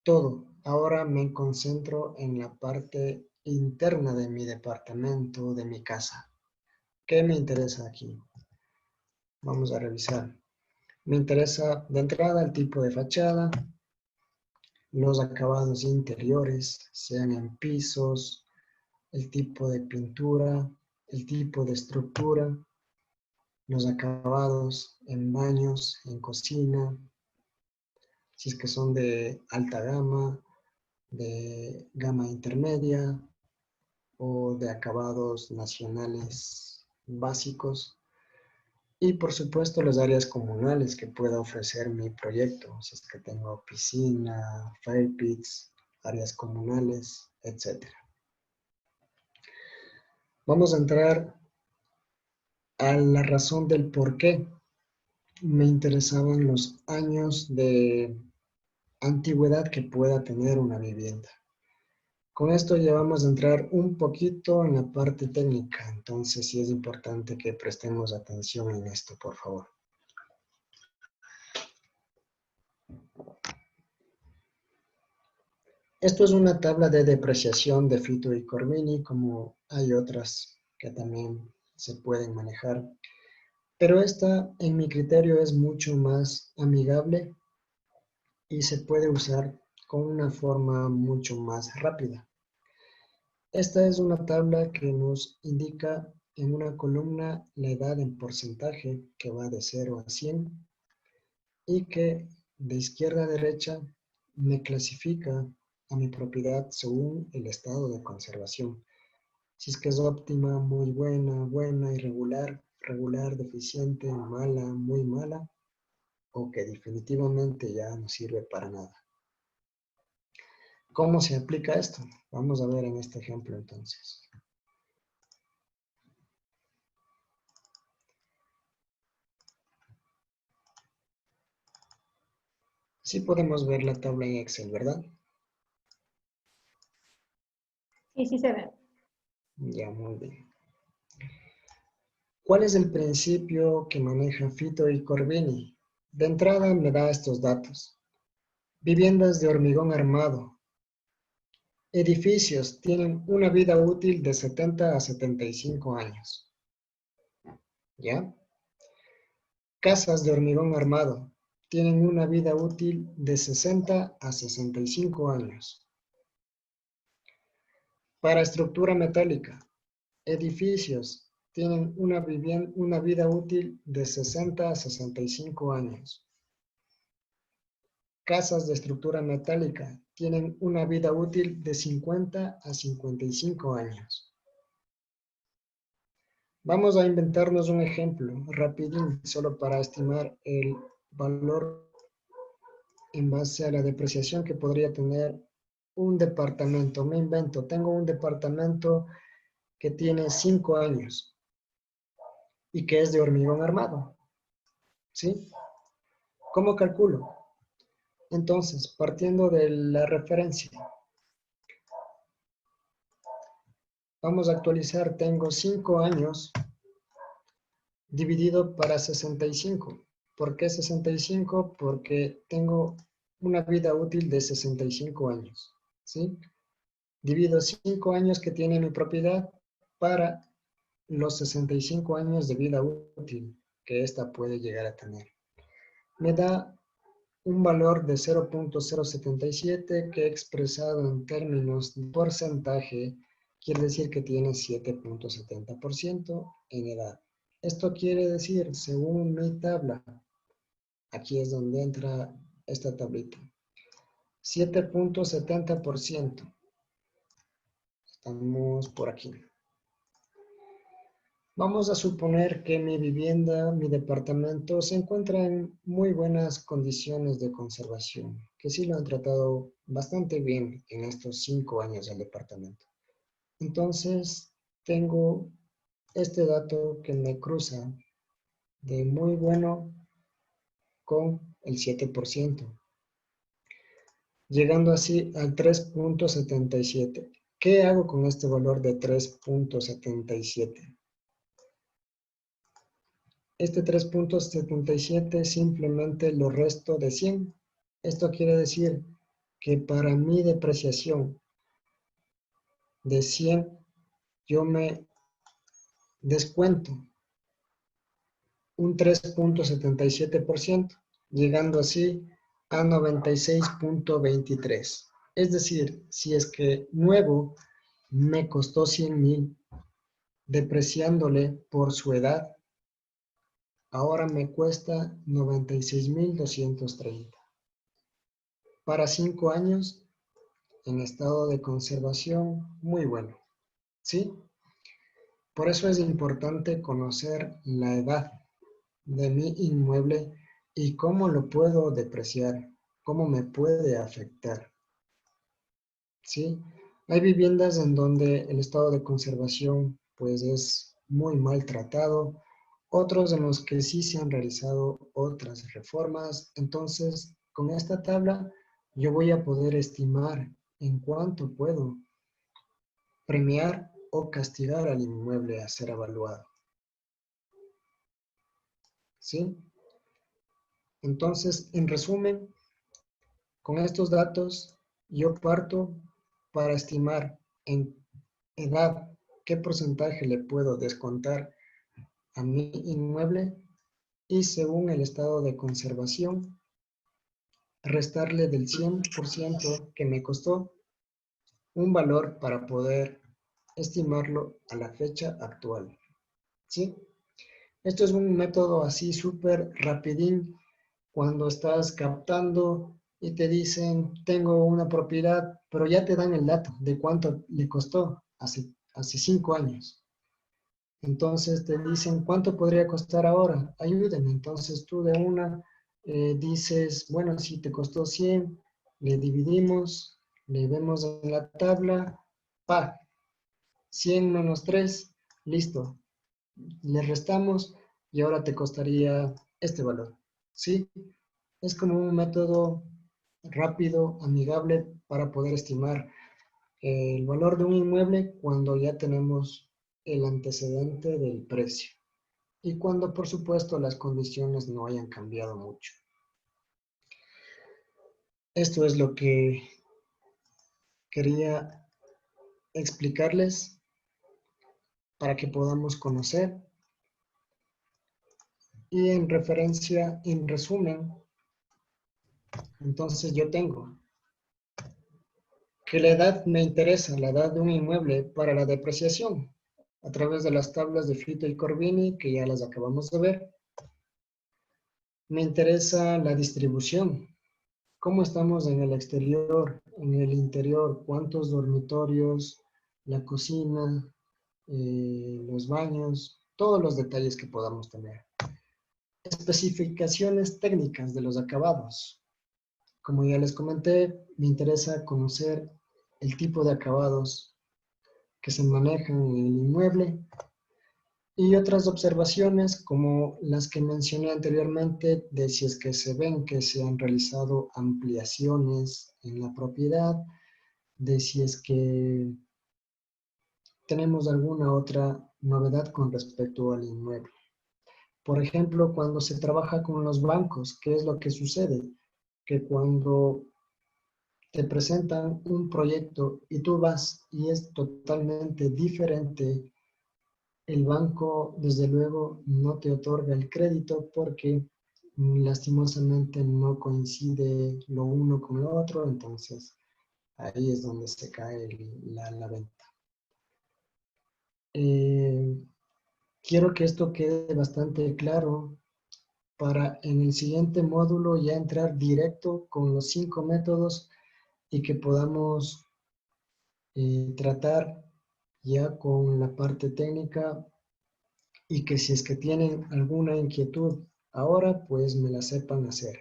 todo. Ahora me concentro en la parte interna de mi departamento, de mi casa. ¿Qué me interesa aquí? Vamos a revisar. Me interesa de entrada el tipo de fachada, los acabados interiores, sean en pisos, el tipo de pintura, el tipo de estructura, los acabados en baños, en cocina, si es que son de alta gama, de gama intermedia o de acabados nacionales básicos. Y por supuesto las áreas comunales que pueda ofrecer mi proyecto, si es que tengo piscina, fire pits, áreas comunales, etc. Vamos a entrar a la razón del por qué me interesaban los años de antigüedad que pueda tener una vivienda. Con esto ya vamos a entrar un poquito en la parte técnica, entonces sí es importante que prestemos atención en esto, por favor. Esto es una tabla de depreciación de Fito y Corvini, como hay otras que también se pueden manejar, pero esta en mi criterio es mucho más amigable y se puede usar con una forma mucho más rápida. Esta es una tabla que nos indica en una columna la edad en porcentaje que va de 0 a 100 y que de izquierda a derecha me clasifica a mi propiedad según el estado de conservación. Si es que es óptima, muy buena, buena, irregular, regular, deficiente, mala, muy mala, o que definitivamente ya no sirve para nada. ¿Cómo se aplica esto? Vamos a ver en este ejemplo entonces. Sí podemos ver la tabla en Excel, ¿verdad? Sí, sí se ve. Ya, muy bien. ¿Cuál es el principio que maneja Fito y Corvini? De entrada me da estos datos. Viviendas de hormigón armado. Edificios tienen una vida útil de 70 a 75 años. ¿Ya? Casas de hormigón armado tienen una vida útil de 60 a 65 años. Para estructura metálica, edificios tienen una vida útil de 60 a 65 años. Casas de estructura metálica tienen una vida útil de 50 a 55 años. Vamos a inventarnos un ejemplo rapidín, solo para estimar el valor en base a la depreciación que podría tener un departamento. Me invento, tengo un departamento que tiene 5 años y que es de hormigón armado. ¿Sí? ¿Cómo calculo? Entonces, partiendo de la referencia, vamos a actualizar, tengo 5 años dividido para 65. ¿Por qué 65? Porque tengo una vida útil de 65 años. ¿Sí? Divido 5 años que tiene mi propiedad para los 65 años de vida útil que ésta puede llegar a tener. Me da un valor de 0.077 que expresado en términos de porcentaje quiere decir que tiene 7.70% en edad. Esto quiere decir, según mi tabla, aquí es donde entra esta tablita, 7.70%. Estamos por aquí. Vamos a suponer que mi vivienda, mi departamento, se encuentra en muy buenas condiciones de conservación, que sí lo han tratado bastante bien en estos 5 años del departamento. Entonces, tengo este dato que me cruza de muy bueno con el 7%, llegando así al 3.77. ¿Qué hago con este valor de 3.77? Este 3.77 simplemente lo resto de 100. Esto quiere decir que para mi depreciación de 100, yo me descuento un 3.77%, llegando así a 96.23. Es decir, si es que nuevo me costó 100,000, depreciándole por su edad, ahora me cuesta 96,230. Para 5 años, en estado de conservación, muy bueno, ¿sí? Por eso es importante conocer la edad de mi inmueble y cómo lo puedo depreciar, cómo me puede afectar, ¿sí? Hay viviendas en donde el estado de conservación pues es muy maltratado, otros en los que sí se han realizado otras reformas. Entonces, con esta tabla yo voy a poder estimar en cuánto puedo premiar o castigar al inmueble a ser evaluado, ¿sí? Entonces, en resumen, con estos datos yo parto para estimar en edad qué porcentaje le puedo descontar a mi inmueble y según el estado de conservación, restarle del 100% que me costó un valor para poder estimarlo a la fecha actual, ¿sí? Esto es un método así súper rapidín cuando estás captando y te dicen, tengo una propiedad, pero ya te dan el dato de cuánto le costó hace 5 años. Entonces te dicen, ¿cuánto podría costar ahora? Ayúdenme. Entonces tú de una dices, bueno, si te costó 100, le dividimos, le vemos en la tabla, pa, 100 menos 3, listo. Le restamos y ahora te costaría este valor, ¿sí? Es como un método rápido, amigable para poder estimar el valor de un inmueble cuando ya tenemos el antecedente del precio y cuando, por supuesto, las condiciones no hayan cambiado mucho. Esto es lo que quería explicarles para que podamos conocer y en referencia, en resumen, entonces yo tengo que la edad me interesa, la edad de un inmueble para la depreciación, a través de las tablas de Fito y Corbini, que ya las acabamos de ver. Me interesa la distribución, cómo estamos en el exterior, en el interior, cuántos dormitorios, la cocina, los baños, todos los detalles que podamos tener. Especificaciones técnicas de los acabados. Como ya les comenté, me interesa conocer el tipo de acabados que se manejan en el inmueble y otras observaciones como las que mencioné anteriormente de si es que se ven que se han realizado ampliaciones en la propiedad, de si es que tenemos alguna otra novedad con respecto al inmueble. Por ejemplo, cuando se trabaja con los bancos, ¿qué es lo que sucede? Que cuando te presentan un proyecto y tú vas y es totalmente diferente, el banco desde luego no te otorga el crédito porque lastimosamente no coincide lo uno con lo otro, entonces ahí es donde se cae la venta. quiero que esto quede bastante claro para en el siguiente módulo ya entrar directo con los 5 métodos y que podamos tratar ya con la parte técnica y que si es que tienen alguna inquietud ahora, pues me la sepan hacer.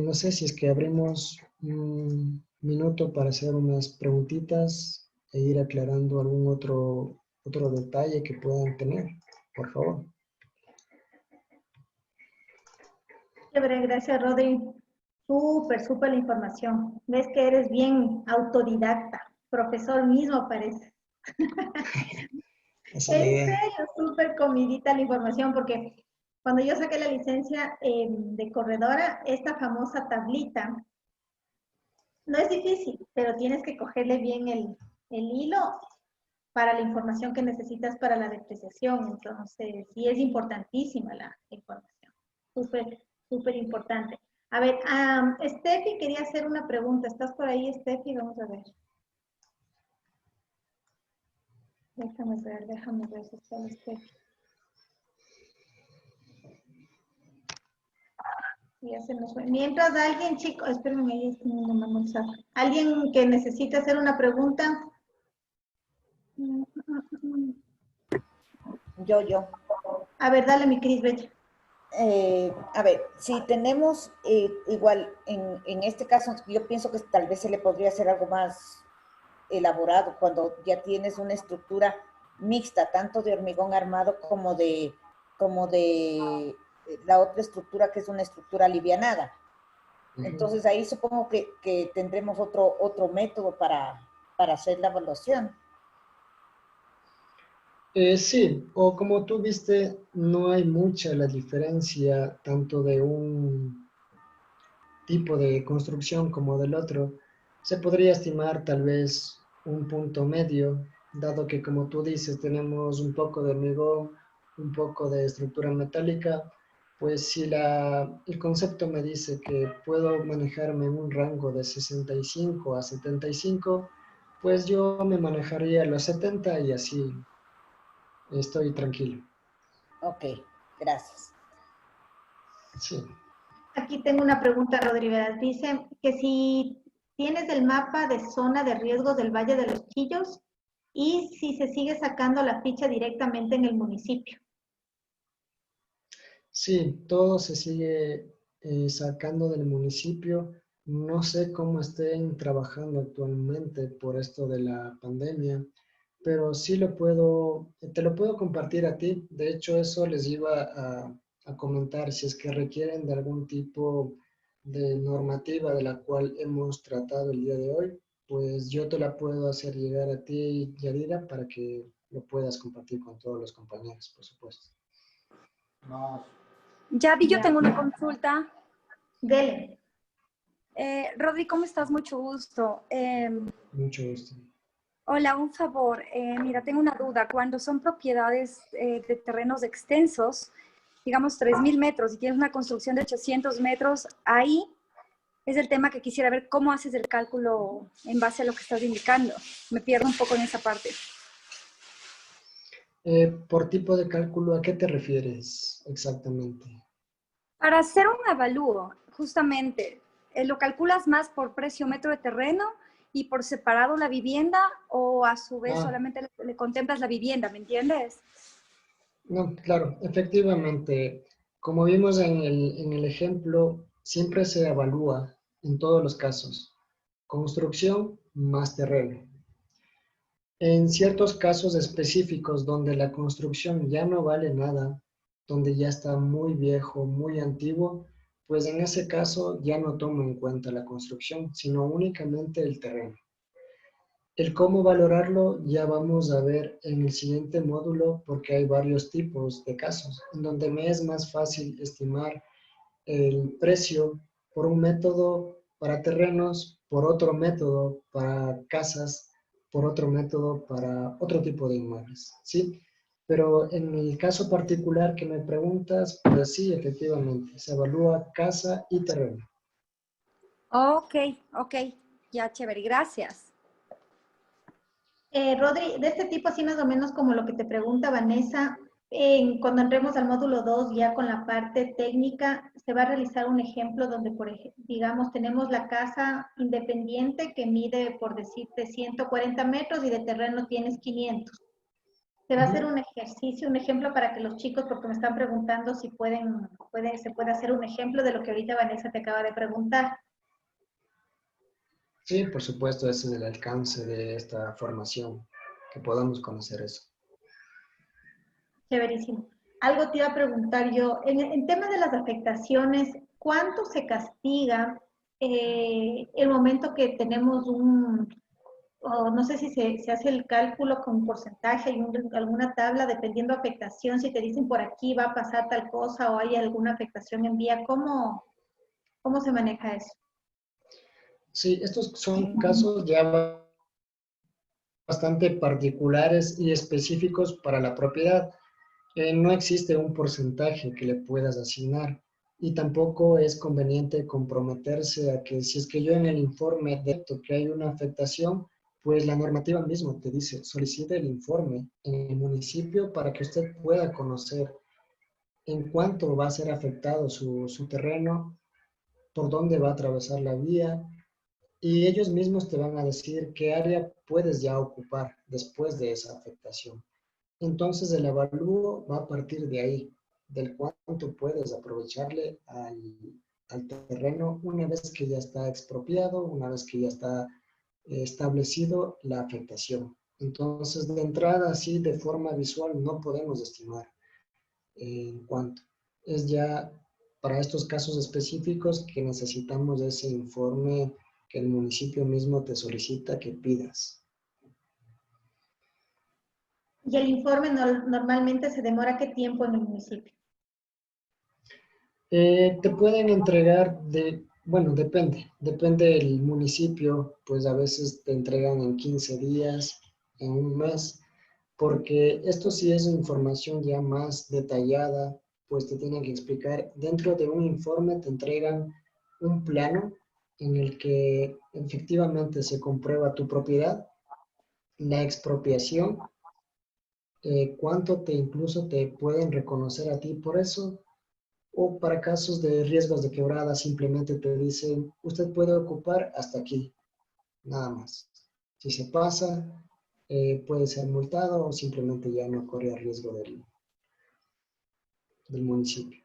No sé si es que abrimos un minuto para hacer unas preguntitas e ir aclarando algún otro detalle que puedan tener, por favor. Chévere, gracias, Rodri. Súper la información. Ves que eres bien autodidacta. Profesor mismo parece. Esa es la En idea. serio, súper comidita la información, porque cuando yo saqué la licencia de corredora, esta famosa tablita, no es difícil, pero tienes que cogerle bien el hilo para la información que necesitas para la depreciación. Entonces, sí es importantísima la información. Súper importante. A ver, Steffi quería hacer una pregunta. ¿Estás por ahí, Steffi? Vamos a ver. Déjame ver si está Steffi. Ya se nos fue. Mientras alguien, chicos, espérenme, ahí está mandando un mensaje. ¿Alguien que necesite hacer una pregunta? Yo. A ver, dale mi Cris, vete. A ver, si tenemos igual, en este caso, yo pienso que tal vez se le podría hacer algo más elaborado cuando ya tienes una estructura mixta, tanto de hormigón armado como de la otra estructura que es una estructura alivianada. Entonces ahí supongo que tendremos otro método para hacer la evaluación. Sí, o como tú viste, no hay mucha la diferencia tanto de un tipo de construcción como del otro. Se podría estimar tal vez un punto medio, dado que como tú dices, tenemos un poco de hormigón, un poco de estructura metálica, pues si el concepto me dice que puedo manejarme en un rango de 65 a 75, pues yo me manejaría a los 70 y así estoy tranquilo. Ok, gracias. Sí. Aquí tengo una pregunta, Rodríguez. Dice que si tienes el mapa de zona de riesgos del Valle de los Chillos y si se sigue sacando la ficha directamente en el municipio. Sí, todo se sigue sacando del municipio. No sé cómo estén trabajando actualmente por esto de la pandemia, pero sí te lo puedo compartir a ti. De hecho, eso les iba a comentar si es que requieren de algún tipo de normativa de la cual hemos tratado el día de hoy, pues yo te la puedo hacer llegar a ti, Yadira, para que lo puedas compartir con todos los compañeros, por supuesto. No, Yavi, yo Ya. tengo una consulta. Dele. Rodri, ¿cómo estás? Mucho gusto. Mucho gusto. Hola, un favor. Mira, tengo una duda. Cuando son propiedades de terrenos extensos, digamos 3.000 metros, y tienes una construcción de 800 metros, ahí es el tema que quisiera ver cómo haces el cálculo en base a lo que estás indicando. Me pierdo un poco en esa parte. Por tipo de cálculo, ¿a qué te refieres exactamente? Para hacer un avalúo, justamente, ¿lo calculas más por precio metro de terreno y por separado la vivienda o a su vez Ah, solamente le contemplas la vivienda, ¿me entiendes? no, claro, efectivamente, como vimos en el ejemplo, siempre se evalúa en todos los casos, construcción más terreno. En ciertos casos específicos donde la construcción ya no vale nada, donde ya está muy viejo, muy antiguo, pues en ese caso ya no tomo en cuenta la construcción, sino únicamente el terreno. El cómo valorarlo ya vamos a ver en el siguiente módulo porque hay varios tipos de casos en donde me es más fácil estimar el precio por un método para terrenos, por otro método para casas, por otro método para otro tipo de inmuebles, ¿sí? Pero en el caso particular que me preguntas, pues sí, efectivamente, se evalúa casa y terreno. Ok, ok, ya chévere, gracias. Rodri, de este tipo, así más o menos como lo que te pregunta Vanessa, cuando entremos al módulo 2, ya con la parte técnica, se va a realizar un ejemplo donde, por ejemplo, digamos, tenemos la casa independiente que mide, por decirte, 140 metros y de terreno tienes 500. Se va a hacer un ejercicio, un ejemplo para que los chicos, porque me están preguntando si se puede hacer un ejemplo de lo que ahorita Vanessa te acaba de preguntar. Sí, por supuesto, ese es el alcance de esta formación, que podamos conocer eso. Chéverísimo. Algo te iba a preguntar yo, en tema de las afectaciones, ¿cuánto se castiga el momento que tenemos o no sé si se hace el cálculo con porcentaje, hay alguna tabla, dependiendo de afectación, si te dicen por aquí va a pasar tal cosa o hay alguna afectación en vía, ¿cómo se maneja eso? Sí, estos son casos ya bastante particulares y específicos para la propiedad. No existe un porcentaje que le puedas asignar y tampoco es conveniente comprometerse a que si es que yo en el informe detecto que hay una afectación, pues la normativa misma te dice, solicite el informe en el municipio para que usted pueda conocer en cuánto va a ser afectado su terreno, por dónde va a atravesar la vía, y ellos mismos te van a decir qué área puedes ya ocupar después de esa afectación. Entonces el avalúo va a partir de ahí, del cuánto puedes aprovecharle al terreno una vez que ya está expropiado, una vez que ya está establecido la afectación. Entonces, de entrada, así de forma visual, no podemos estimar en cuánto. Es ya para estos casos específicos que necesitamos ese informe que el municipio mismo te solicita que pidas. Y el informe normalmente se demora ¿qué tiempo en el municipio? Te pueden entregar bueno, depende del municipio, pues a veces te entregan en 15 días, en un mes, porque esto sí es información ya más detallada, pues te tienen que explicar, dentro de un informe te entregan un plano en el que efectivamente se comprueba tu propiedad, la expropiación, cuánto incluso te pueden reconocer a ti por eso, o para casos de riesgos de quebrada simplemente te dicen, usted puede ocupar hasta aquí, nada más. Si se pasa, puede ser multado o simplemente ya no corre riesgo del municipio.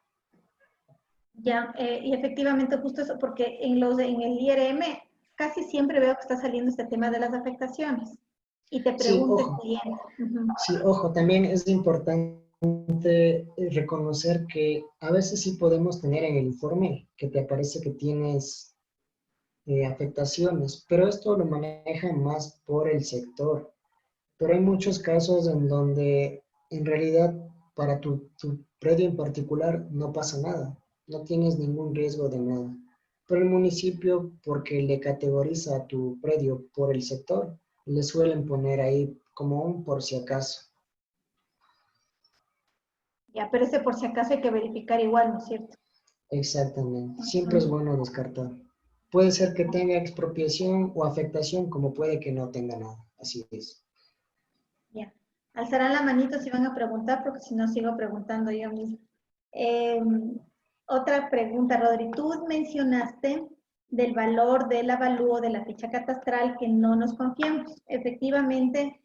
Ya, y efectivamente justo eso, porque en el IRM casi siempre veo que está saliendo este tema de las afectaciones. Y te Sí, pregunto el ojo. cliente. Uh-huh. Sí, ojo, también es importante reconocer que a veces sí podemos tener en el informe que te aparece que tienes afectaciones, pero esto lo maneja más por el sector. Pero hay muchos casos en donde en realidad para tu predio en particular no pasa nada, no tienes ningún riesgo de nada. Pero el municipio, porque le categoriza a tu predio por el sector, le suelen poner ahí como un por si acaso. Ya, pero ese por si acaso hay que verificar igual, ¿no es cierto? Exactamente, siempre es bueno descartar. Puede ser que tenga expropiación o afectación, como puede que no tenga nada, así es. Ya. Alzarán la manito si van a preguntar, porque si no sigo preguntando yo mismo. Otra pregunta, Rodri. Tú mencionaste del valor del avalúo de la ficha catastral que no nos confiamos. Efectivamente,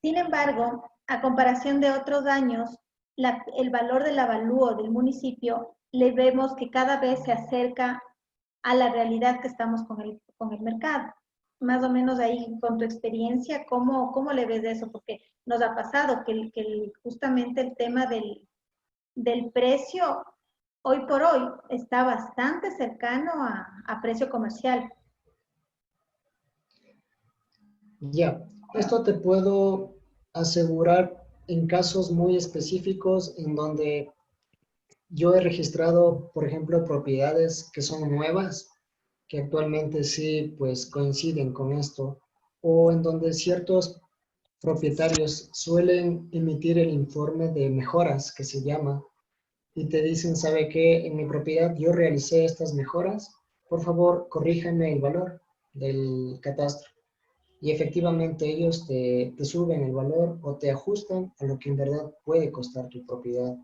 sin embargo, a comparación de otros años, el valor del avalúo del municipio le vemos que cada vez se acerca a la realidad que estamos con el mercado. Más o menos ahí, con tu experiencia, ¿cómo le ves eso? Porque nos ha pasado que justamente el tema del precio, hoy por hoy, está bastante cercano a precio comercial. Ya, esto te puedo asegurar en casos muy específicos en donde yo he registrado, por ejemplo, propiedades que son nuevas, que actualmente sí, pues coinciden con esto, o en donde ciertos propietarios suelen emitir el informe de mejoras, que se llama, y te dicen, ¿sabe qué? En mi propiedad yo realicé estas mejoras, por favor, corríjame el valor del catastro. y efectivamente ellos te suben el valor o te ajustan a lo que en verdad puede costar tu propiedad.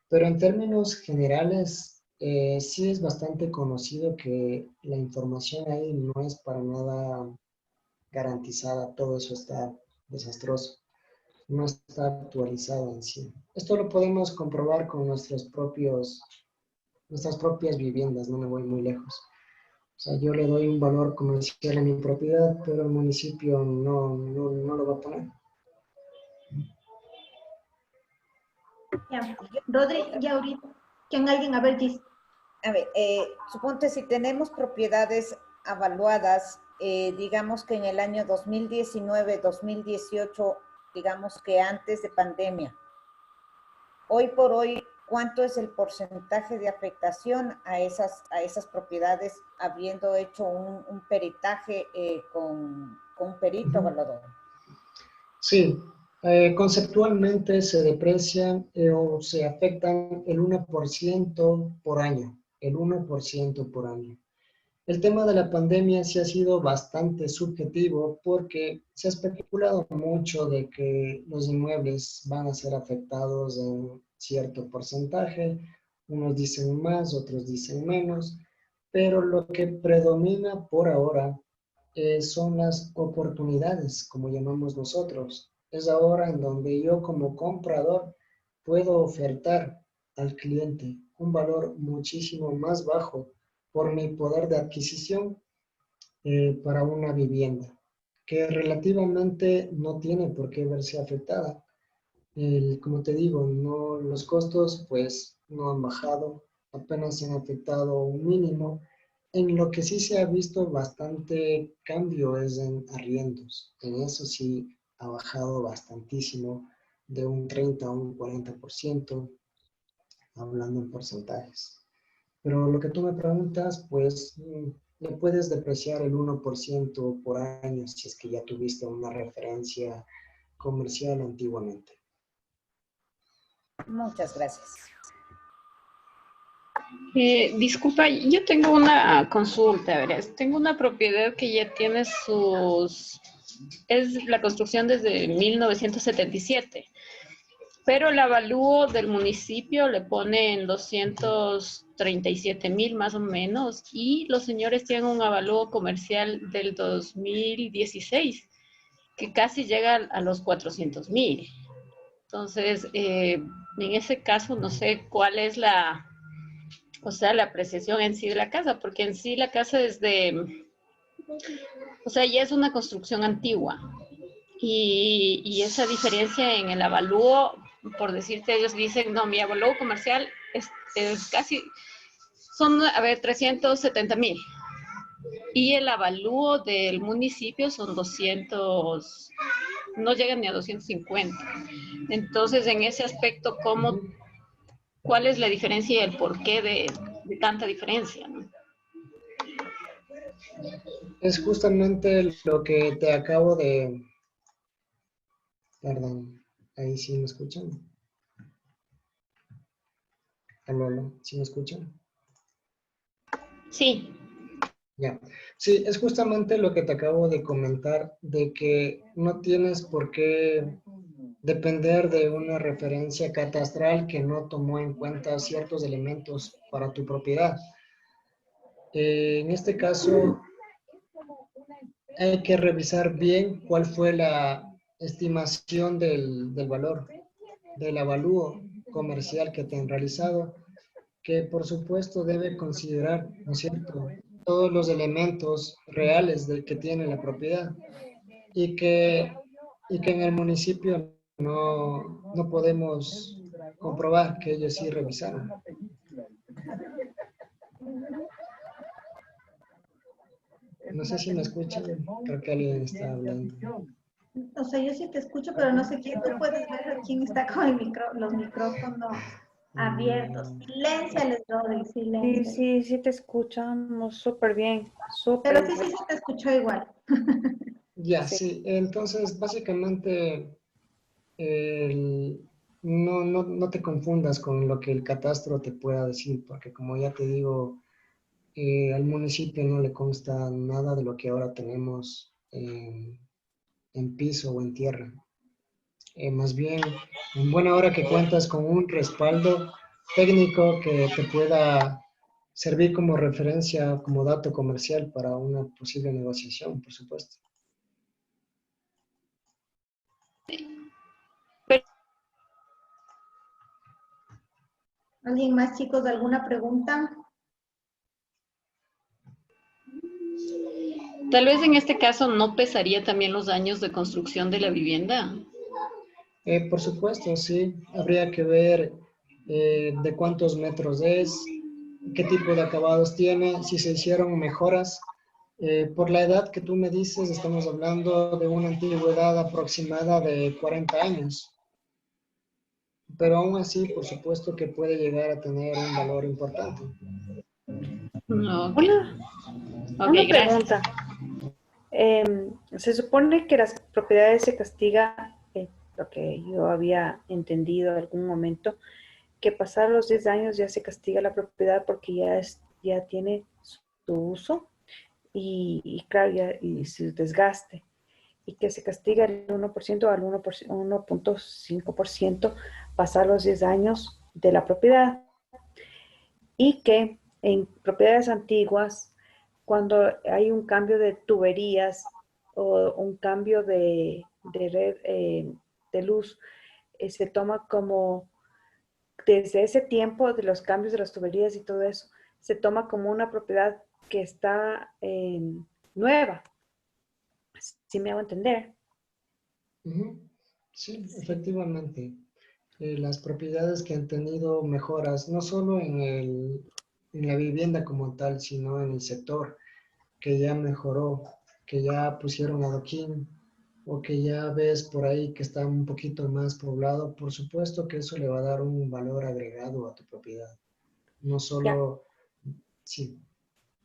Pero en términos generales, sí es bastante conocido que la información ahí no es para nada garantizada, todo eso está desastroso, no está actualizado en sí. Esto lo podemos comprobar con nuestras propias viviendas, no me voy muy lejos. O sea, yo le doy un valor comercial a mi propiedad, pero el municipio no lo va a poner. Ya. Rodri, ya ahorita, ¿quién alguien? A ver, Gis. A ver, suponte si tenemos propiedades avaluadas, digamos que en el año 2019, 2018, digamos que antes de pandemia, hoy por hoy, ¿cuánto es el porcentaje de afectación a esas propiedades habiendo hecho un peritaje con un perito evaluador? Sí, conceptualmente se deprecian o se afectan el 1% por año, el 1% por año. El tema de la pandemia sí ha sido bastante subjetivo porque se ha especulado mucho de que los inmuebles van a ser afectados en cierto porcentaje. Unos dicen más, otros dicen menos, pero lo que predomina por ahora son las oportunidades, como llamamos nosotros. Es ahora en donde yo como comprador puedo ofertar al cliente un valor muchísimo más bajo por mi poder de adquisición para una vivienda, que relativamente no tiene por qué verse afectada. Como te digo, no, los costos pues no han bajado, apenas se han afectado un mínimo. En lo que sí se ha visto bastante cambio es en arriendos. En eso sí ha bajado bastantísimo, de un 30 a un 40%, hablando en porcentajes. Pero lo que tú me preguntas, pues le puedes depreciar el 1% por año si es que ya tuviste una referencia comercial antiguamente. Muchas gracias. Disculpa, yo tengo una consulta, verás. Tengo una propiedad que ya tiene es la construcción desde 1977, pero el avalúo del municipio le pone en 237,000 más o menos, y los señores tienen un avalúo comercial del 2016 que casi llega a los 400,000. Entonces, en ese caso, no sé cuál es la apreciación en sí de la casa, porque en sí la casa es ya es una construcción antigua. Y esa diferencia en el avalúo, por decirte, ellos dicen, no, mi avalúo comercial es casi, son, 370,000. Y el avalúo del municipio son 200, no llegan ni a 250. Entonces, en ese aspecto, ¿cuál es la diferencia y el porqué de tanta diferencia, ¿no? Es justamente lo que te acabo de... Perdón, ahí sí me escuchan. Aló, ¿sí me escuchan? Sí. Ya. Sí, es justamente lo que te acabo de comentar, de que no tienes por qué depender de una referencia catastral que no tomó en cuenta ciertos elementos para tu propiedad. En este caso, hay que revisar bien cuál fue la estimación del valor, del avalúo comercial que te han realizado, que por supuesto debe considerar, ¿no es cierto?, todos los elementos reales que tiene la propiedad y que en el municipio no podemos comprobar que ellos sí revisaron. No sé si me escuchan, creo que alguien está hablando. O sea, yo sí te escucho, pero no sé quién. Tú puedes ver a quién está con los micrófonos abiertos. Silénciales, Rodri, Sí, silénciales. sí, sí te escuchamos súper bien, Pero súper sí, bien. sí se te escuchó igual. Ya, Sí. sí. Entonces, básicamente, no te confundas con lo que el catastro te pueda decir, porque como ya te digo, al municipio no le consta nada de lo que ahora tenemos en piso o en tierra. Más bien, en buena hora que cuentas con un respaldo técnico que te pueda servir como referencia, como dato comercial para una posible negociación, por supuesto. ¿Alguien más, chicos, alguna pregunta? Tal vez en este caso no pesaría también los daños de construcción de la vivienda. Por supuesto, sí. Habría que ver de cuántos metros es, qué tipo de acabados tiene, si se hicieron mejoras. Por la edad que tú me dices, estamos hablando de una antigüedad aproximada de 40 años. Pero aún así, por supuesto que puede llegar a tener un valor importante. Ok, Una ok, gracias. pregunta. Se supone que las propiedades se castiga, lo que yo había entendido en algún momento, que pasados los 10 años ya se castiga la propiedad porque ya tiene su uso y claro, y su desgaste, y que se castiga el 1% al 1.5% pasar los 10 años de la propiedad, y que en propiedades antiguas, cuando hay un cambio de tuberías o un cambio de red de luz, se toma como, desde ese tiempo de los cambios de las tuberías y todo eso, se toma como una propiedad que está nueva. ¿Sí me hago entender? Ujú. Sí, efectivamente. Las propiedades que han tenido mejoras, no solo en la vivienda como tal, sino en el sector, que ya mejoró, que ya pusieron adoquín, o que ya ves por ahí que está un poquito más poblado, por supuesto que eso le va a dar un valor agregado a tu propiedad. No Ya, solo, sí.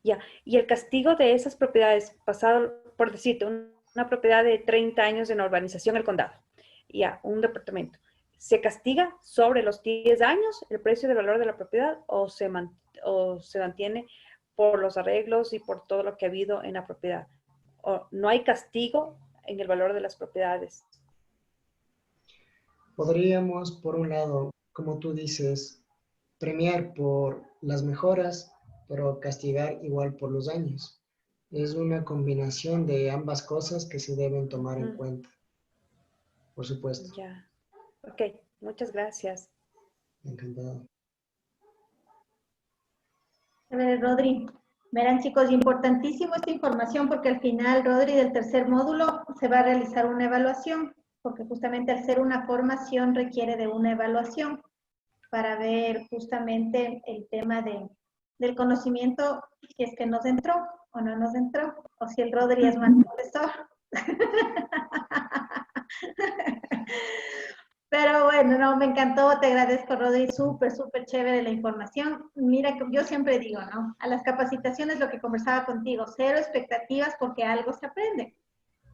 ya. Y el castigo de esas propiedades, pasado, por decirte, una propiedad de 30 años en urbanización El Condado, ya, un departamento, ¿se castiga sobre los 10 años el precio del valor de la propiedad o se mantiene por los arreglos y por todo lo que ha habido en la propiedad? ¿O no hay castigo en el valor de las propiedades? Podríamos, por un lado, como tú dices, premiar por las mejoras, pero castigar igual por los daños. Es una combinación de ambas cosas que se deben tomar en cuenta, por supuesto. Ya. Ok, muchas gracias. Encantado. A ver, Rodri, verán chicos, importantísimo esta información porque al final, Rodri, del tercer módulo se va a realizar una evaluación, porque justamente al ser una formación requiere de una evaluación para ver justamente el tema del conocimiento, si es que nos entró o no nos entró, o si el Rodri es mal profesor. Pero bueno, no, me encantó, te agradezco, Rodri, súper, súper chévere la información. Mira, que yo siempre digo, ¿no? A las capacitaciones, lo que conversaba contigo, cero expectativas porque algo se aprende.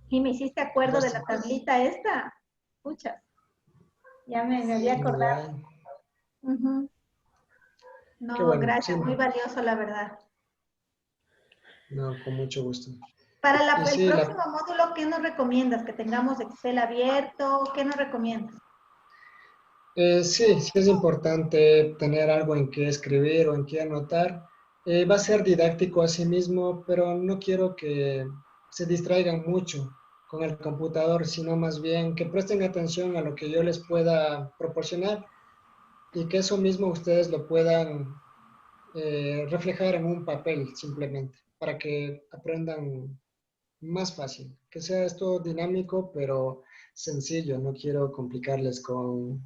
Y me hiciste acuerdo de la tablita esta. Escuchas, ya me había acordado. Igual. Ujú. Qué No, bueno, sí, gracias, muy valioso, la verdad. no, con mucho gusto. Para Y el sí, próximo módulo, ¿qué nos recomiendas? ¿Que tengamos Excel abierto? ¿Qué nos recomiendas? sí, sí es importante tener algo en qué escribir o en qué anotar. Va a ser didáctico a sí mismo, pero no quiero que se distraigan mucho con el computador, sino más bien que presten atención a lo que yo les pueda proporcionar y que eso mismo ustedes lo puedan reflejar en un papel simplemente, para que aprendan más fácil, que sea esto dinámico, pero sencillo. No quiero complicarles con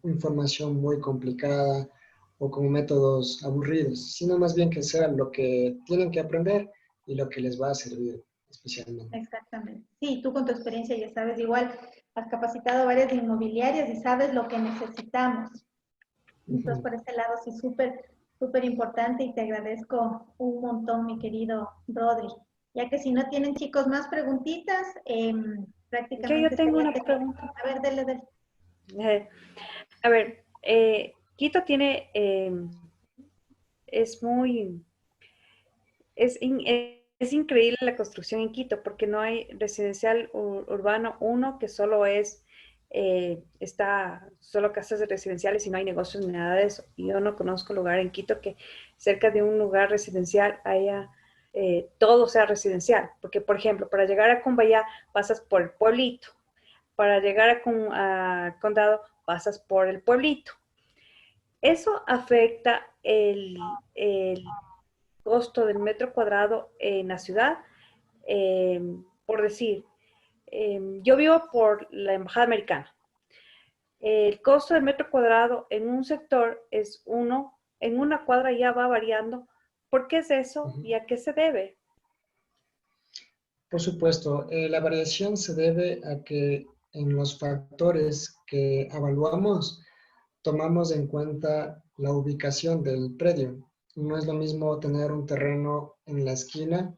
información muy complicada o con métodos aburridos, sino más bien que sea lo que tienen que aprender y lo que les va a servir especialmente. Exactamente. Sí, tú con tu experiencia ya sabes, igual has capacitado varias inmobiliarias y sabes lo que necesitamos. Entonces, Ujú. por ese lado, sí, súper, súper importante y te agradezco un montón, mi querido Rodri. Ya que si no tienen chicos más preguntitas, Yo prácticamente tengo sería una que... pregunta. A ver, dele. A ver, Quito tiene, es muy, es es increíble la construcción en Quito porque no hay residencial urbano uno que solo está solo casas residenciales y no hay negocios ni nada de eso. Y yo no conozco lugar en Quito que cerca de un lugar residencial haya todo sea residencial. Porque, por ejemplo, para llegar a Cumbayá pasas por el pueblito. Para llegar a Condado pasas por el pueblito. Eso afecta el costo del metro cuadrado en la ciudad. Por decir, yo vivo por la Embajada Americana. El costo del metro cuadrado en un sector es uno, en una cuadra ya va variando. ¿Por qué es eso y a qué se debe? Por supuesto, la variación se debe a que en los factores que evaluamos tomamos en cuenta la ubicación del predio. No es lo mismo tener un terreno en la esquina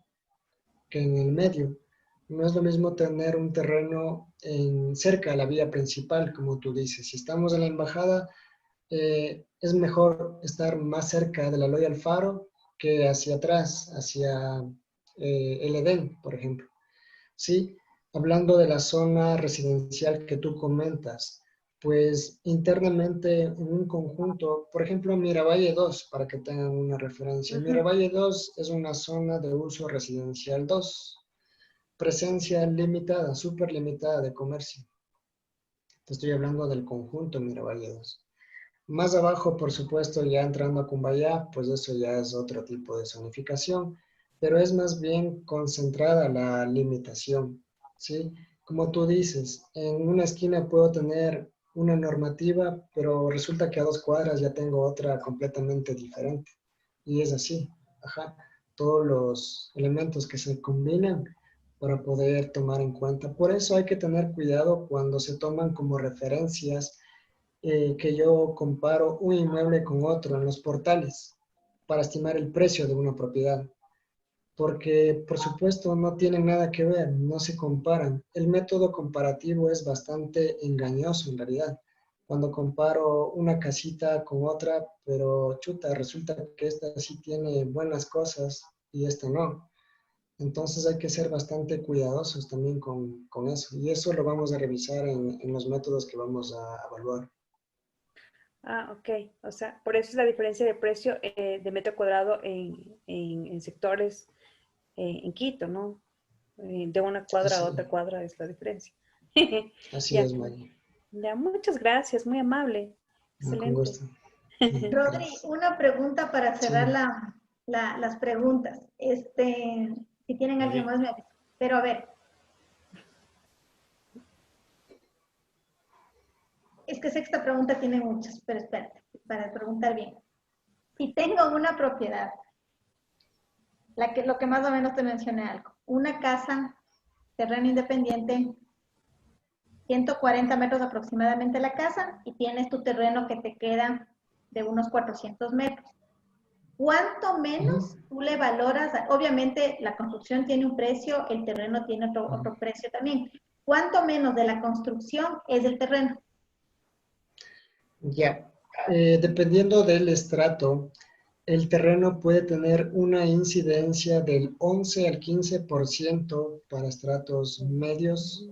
que en el medio. No es lo mismo tener un terreno cerca de la vía principal, como tú dices. Si estamos en la embajada, es mejor estar más cerca de la Loya Alfaro que hacia atrás, hacia el Edén, por ejemplo. ¿Sí? Hablando de la zona residencial que tú comentas, pues internamente en un conjunto, por ejemplo, Miravalle 2, para que tengan una referencia. Miravalle 2 es una zona de uso residencial 2, presencia limitada, súper limitada de comercio. Te estoy hablando del conjunto Miravalle 2. Más abajo, por supuesto, ya entrando a Cumbayá, pues eso ya es otro tipo de zonificación, pero es más bien concentrada la limitación, ¿sí? Como tú dices, en una esquina puedo tener una normativa, pero resulta que a 2 cuadras ya tengo otra completamente diferente. Y es así, ajá. Todos los elementos que se combinan para poder tomar en cuenta. Por eso hay que tener cuidado cuando se toman como referencias que yo comparo un inmueble con otro en los portales para estimar el precio de una propiedad. Porque, por supuesto, no tienen nada que ver, no se comparan. El método comparativo es bastante engañoso en realidad. Cuando comparo una casita con otra, pero chuta, resulta que esta sí tiene buenas cosas y esta no. Entonces hay que ser bastante cuidadosos también con eso. Y eso lo vamos a revisar en los métodos que vamos a evaluar. Ah, ok. O sea, por eso es la diferencia de precio de metro cuadrado en sectores en Quito, ¿no? De una cuadra a Así, otra cuadra es la diferencia. así Ya, es, Maggie. ya, muchas gracias, muy amable. No, con Excelente. gusto. Rodri, una pregunta para cerrar Sí. las preguntas. Si tienen alguien más, me avisa. Pero a ver, es que sé que esta pregunta tiene muchas, pero espérate, para preguntar bien. Si tengo una propiedad, lo que más o menos te mencioné algo, una casa, terreno independiente, 140 metros aproximadamente la casa, y tienes tu terreno que te queda de unos 400 metros. ¿Cuánto menos tú le valoras? Obviamente la construcción tiene un precio, el terreno tiene otro precio también. ¿Cuánto menos de la construcción es el terreno? Ya. Dependiendo del estrato, el terreno puede tener una incidencia del 11 al 15% para estratos medios,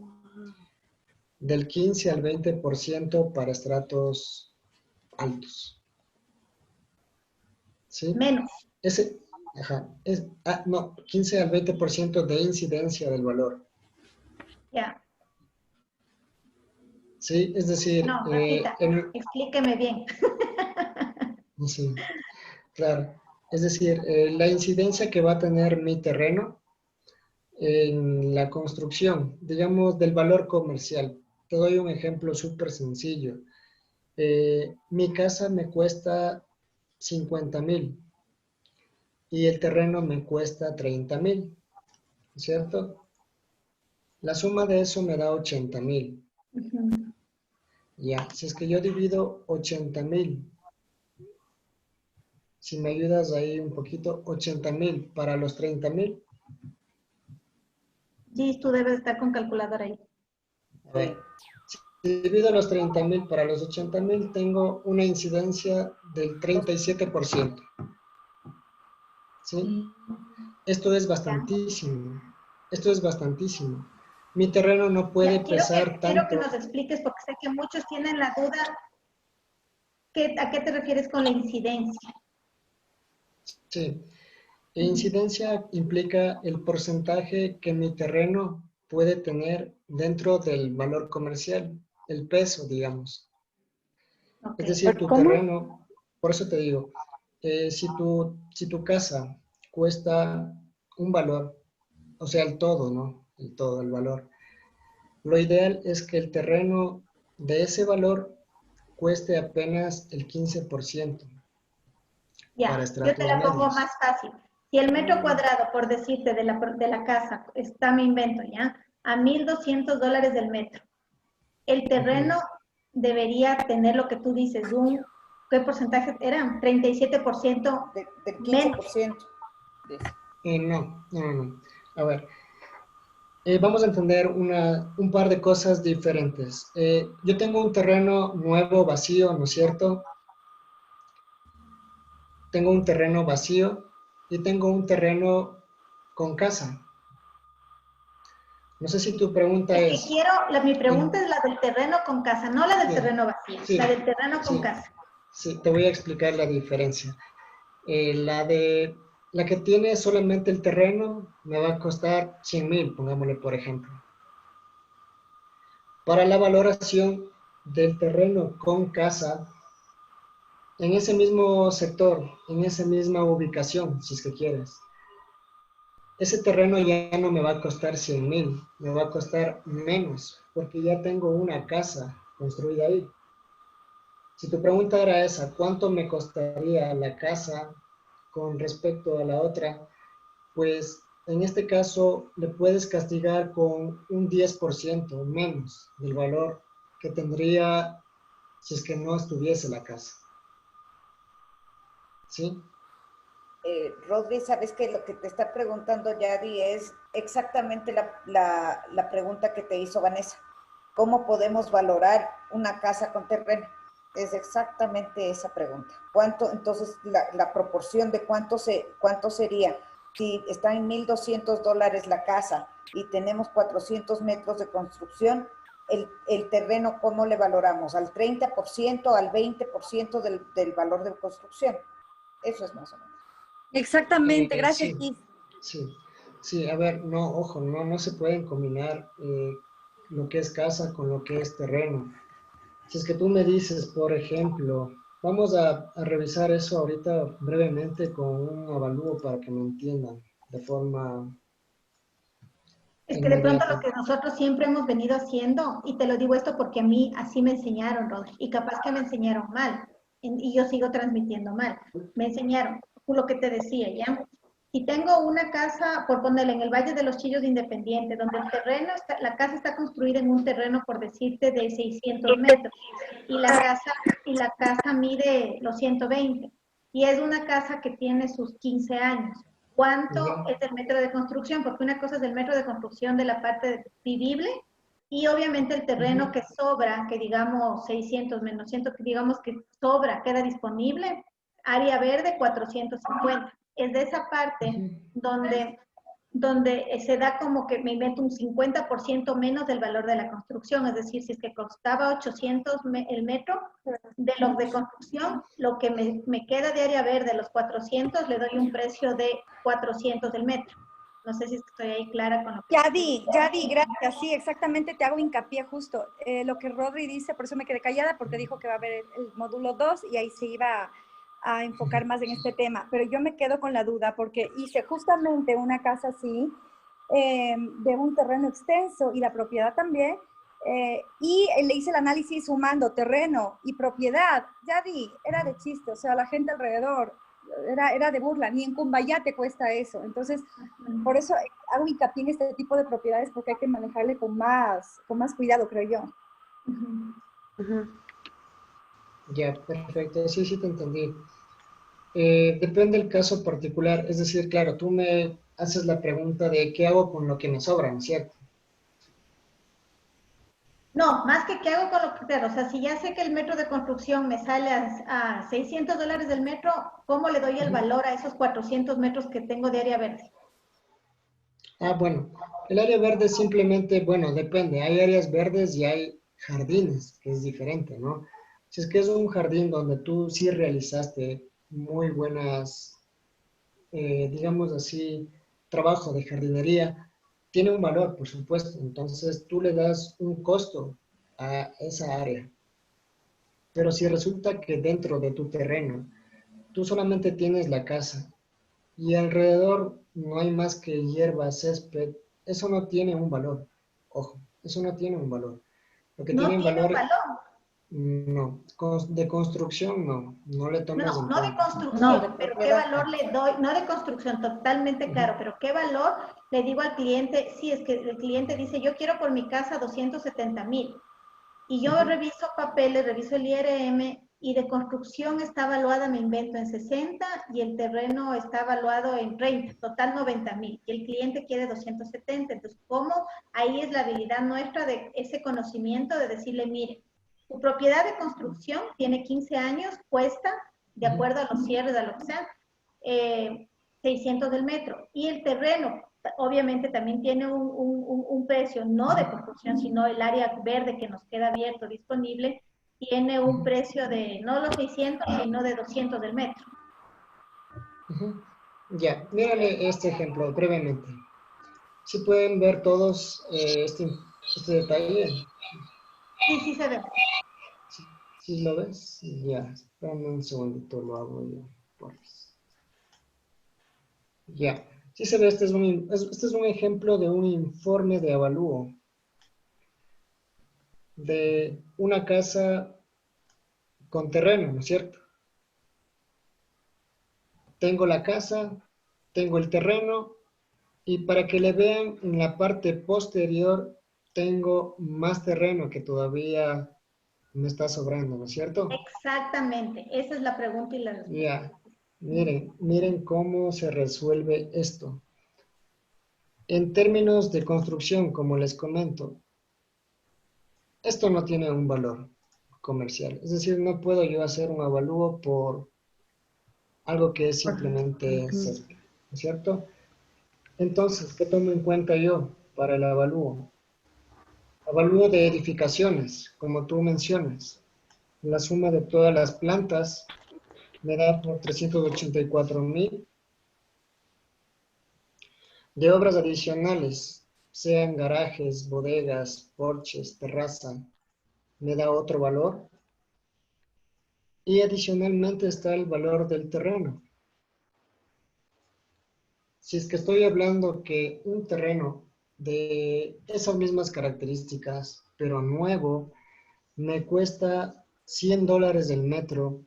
del 15 al 20% para estratos altos. ¿Sí? Menos. No, 15 al 20% de incidencia del valor. Ya. Sí, es decir, No, Rafita, explíqueme bien. sí, claro. Es decir, la incidencia que va a tener mi terreno en la construcción, digamos, del valor comercial. Te doy un ejemplo súper sencillo. Mi casa me cuesta 50,000 y el terreno me cuesta 30,000, ¿cierto? La suma de eso me da 80,000. Ya, si es que yo divido 80,000, si me ayudas ahí un poquito, 80,000 para los 30,000. Sí, tú debes estar con calculadora ahí. A ver, si divido los 30,000 para los 80,000, tengo una incidencia del 37%. ¿Sí? Esto es bastantísimo. Esto es bastantísimo. Mi terreno no puede Ya, pesar quiero que tanto. nos expliques, porque sé que muchos tienen la duda, ¿a qué te refieres con la incidencia? Sí. Incidencia implica el porcentaje que mi terreno puede tener dentro del valor comercial, el peso, digamos. Ok. Es decir, tu ¿Cómo? terreno, por eso te digo, si tu casa cuesta un valor, o sea, el todo, ¿no? El todo, el valor. Lo ideal es que el terreno de ese valor cueste apenas el 15% para Ya, yo te estratos la pongo medios. más fácil. Si el metro cuadrado, por decirte, de la casa, está, me invento ya, a $1,200 del metro, el terreno debería tener lo que tú dices, ¿qué porcentaje era? 37% Del menos. 15%. No. A ver, vamos a entender un par de cosas diferentes. Yo tengo un terreno nuevo, vacío, ¿no es cierto? Tengo un terreno vacío y tengo un terreno con casa. No sé si tu pregunta Es que es, mi pregunta es la del terreno con casa, no la del sí, terreno vacío, sí, la del terreno con sí, casa. sí, te voy a explicar la diferencia. La que tiene solamente el terreno me va a costar 100,000, pongámosle por ejemplo. Para la valoración del terreno con casa, en ese mismo sector, en esa misma ubicación, si es que quieres, ese terreno ya no me va a costar 100,000, me va a costar menos, porque ya tengo una casa construida ahí. Si tu pregunta era esa, ¿cuánto me costaría la casa con respecto a la otra? Pues en este caso le puedes castigar con un 10% menos del valor que tendría si es que no estuviese la casa. ¿Sí? Rodri, sabes que lo que te está preguntando Yadi es exactamente la pregunta que te hizo Vanessa. ¿Cómo podemos valorar una casa con terreno? Es exactamente esa pregunta. ¿Cuánto, entonces, la proporción de cuánto sería? Si está en $1,200 la casa y tenemos 400 metros de construcción, el terreno, ¿cómo le valoramos? ¿Al 30%, al 20% del valor de construcción? Eso es más o menos. Exactamente, gracias, Sí, Gis. sí, a ver, no, ojo, no se pueden combinar lo que es casa con lo que es terreno. Si es que tú me dices, por ejemplo, vamos a revisar eso ahorita brevemente con un avalúo para que me entiendan de forma Es que de pronto lo inmediata. que nosotros siempre hemos venido haciendo, y te lo digo esto porque a mí así me enseñaron, Rodri, y capaz que me enseñaron mal, y yo sigo transmitiendo mal. Me enseñaron, lo que te decía, ¿ya? Si tengo una casa, por ponerle en el Valle de los Chillos de Independiente, donde el terreno, la casa está construida en un terreno, por decirte, de 600 metros, y la casa mide los 120, y es una casa que tiene sus 15 años. ¿Cuánto ¿Ya? es el metro de construcción? Porque una cosa es el metro de construcción de la parte vivible y obviamente el terreno que sobra, que digamos 600 menos 100, que digamos que sobra, queda disponible, área verde 450. Es de esa parte donde se da como que me invento un 50% menos del valor de la construcción, es decir, si es que costaba 800 el metro de los de construcción, lo que me queda de área verde, los 400, le doy un precio de 400 del metro. No sé si estoy ahí clara con lo que... Ya di, gracias. Sí, exactamente, te hago hincapié justo. Lo que Rodri dice, por eso me quedé callada, porque dijo que va a haber el módulo 2 y ahí se iba a enfocar más en este tema. Pero yo me quedo con la duda porque hice justamente una casa así, de un terreno extenso y la propiedad también, y le hice el análisis sumando terreno y propiedad. Ya di, era de chiste, o sea, la gente alrededor era de burla, ni en Cumbaya te cuesta eso. Entonces, por eso hago hincapié en este tipo de propiedades porque hay que manejarle con más cuidado, creo yo. Ya, perfecto. Sí, sí te entendí. Depende del caso particular. Es decir, claro, tú me haces la pregunta de qué hago con lo que me sobra, ¿cierto? No, más que qué hago con lo que quiero. O sea, si ya sé que el metro de construcción me sale a $600 del metro, ¿cómo le doy el valor a esos 400 metros que tengo de área verde? Bueno, el área verde simplemente, bueno, depende. Hay áreas verdes y hay jardines, que es diferente, ¿no? Si es que es un jardín donde tú sí realizaste muy buenas, digamos así, trabajo de jardinería, tiene un valor, por supuesto. Entonces tú le das un costo a esa área. Pero si resulta que dentro de tu terreno tú solamente tienes la casa y alrededor no hay más que hierba, césped, eso no tiene un valor. Ojo, eso no tiene un valor. Lo que No tiene tiene un valor, valor. no. De construcción, no le tomes No, en no de cuenta. No, de construcción, pero ¿qué propiedad. valor le doy? No de construcción, totalmente Ujú, claro, pero ¿qué valor le digo al cliente? Sí, es que el cliente dice, yo quiero por mi casa 270,000. Y yo ujú, reviso papeles, reviso el IRM y de construcción está evaluada, me invento, en 60 y el terreno está evaluado en 30, total 90,000. Y el cliente quiere 270. Entonces, ¿cómo? Ahí es la habilidad nuestra de ese conocimiento de decirle, mire, tu propiedad de construcción tiene 15 años, cuesta, de ujú, acuerdo a los cierres, a lo que sea, 600 del metro. Y el terreno, obviamente también tiene un precio, no de construcción, sino el área verde que nos queda abierto, disponible, tiene un ujú, precio de no los 600, sino de 200 del metro. ujú. Ya, mírale este ejemplo brevemente. Si pueden ver todos este detalle. Sí, sí se ve. Si lo ves, ya, espérame un segundito, lo hago yo. Porfis. Ya, sí se ve, este es un ejemplo de un informe de avalúo de una casa con terreno, ¿no es cierto? Tengo la casa, tengo el terreno y para que le vean en la parte posterior tengo más terreno que todavía me está sobrando, ¿no es cierto? Exactamente, esa es la pregunta y la respuesta. Ya, miren cómo se resuelve esto. En términos de construcción, como les comento, esto no tiene un valor comercial. Es decir, no puedo yo hacer un avalúo por algo que es simplemente césped, ¿no es cierto? Entonces, ¿qué tomo en cuenta yo para el avalúo? Avalúo de edificaciones, como tú mencionas. La suma de todas las plantas me da por 384,000. De obras adicionales, sean garajes, bodegas, porches, terraza, me da otro valor. Y adicionalmente está el valor del terreno. Si es que estoy hablando que un terreno de esas mismas características, pero nuevo, me cuesta $100 el metro,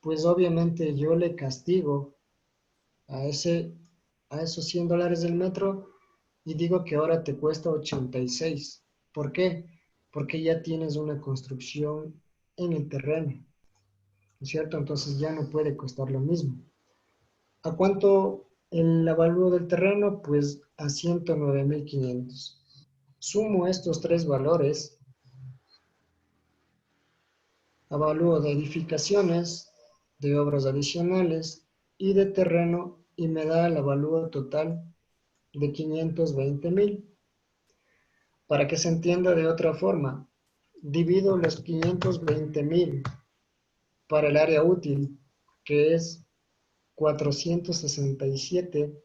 pues obviamente yo le castigo a esos $100 del metro y digo que ahora te cuesta 86. ¿Por qué? Porque ya tienes una construcción en el terreno, ¿no es cierto? Entonces ya no puede costar lo mismo. ¿A cuánto el avalúo del terreno? Pues a 109,500. Sumo estos tres valores, avalúo de edificaciones, de obras adicionales y de terreno y me da el avalúo total de 520,000. Para que se entienda de otra forma, divido los 520,000 para el área útil, que es 400.67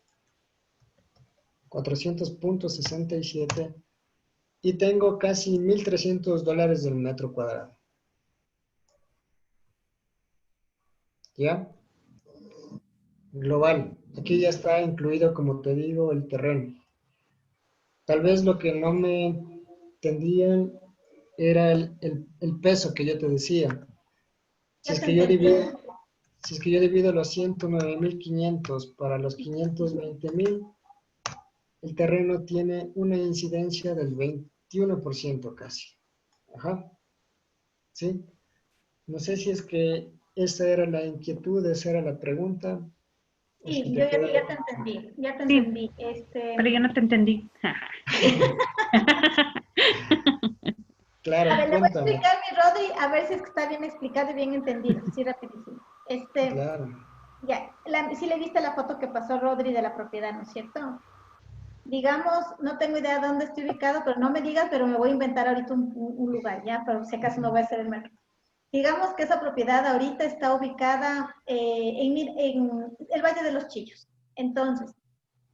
y tengo casi $1,300 del metro cuadrado. ¿Ya? Global. Aquí ya está incluido, como te digo, el terreno. Tal vez lo que no me entendían era el peso que yo te decía. Si Ya es te que yo entendí. divido, si es que yo divido los 109,500 para los 520,000, el terreno tiene una incidencia del 21% casi. Ajá. ¿Sí? No sé si es que esa era la inquietud, esa era la pregunta, o si Sí, te yo ya, queda... ya te entendí, ya te Sí, entendí. pero yo no te entendí. A Claro, ver, le voy a cuéntame. explicar, mi Rodri, a ver si es que está bien explicado y bien entendido, así rapidísimo. Claro. Ya, sí le viste la foto que pasó Rodri de la propiedad, ¿no es cierto? digamos, no tengo idea de dónde estoy ubicado, pero no me digas, pero me voy a inventar ahorita un lugar, ¿ya? Pero si acaso no voy a hacer el mercado. Digamos que esa propiedad ahorita está ubicada en el Valle de los Chillos. Entonces,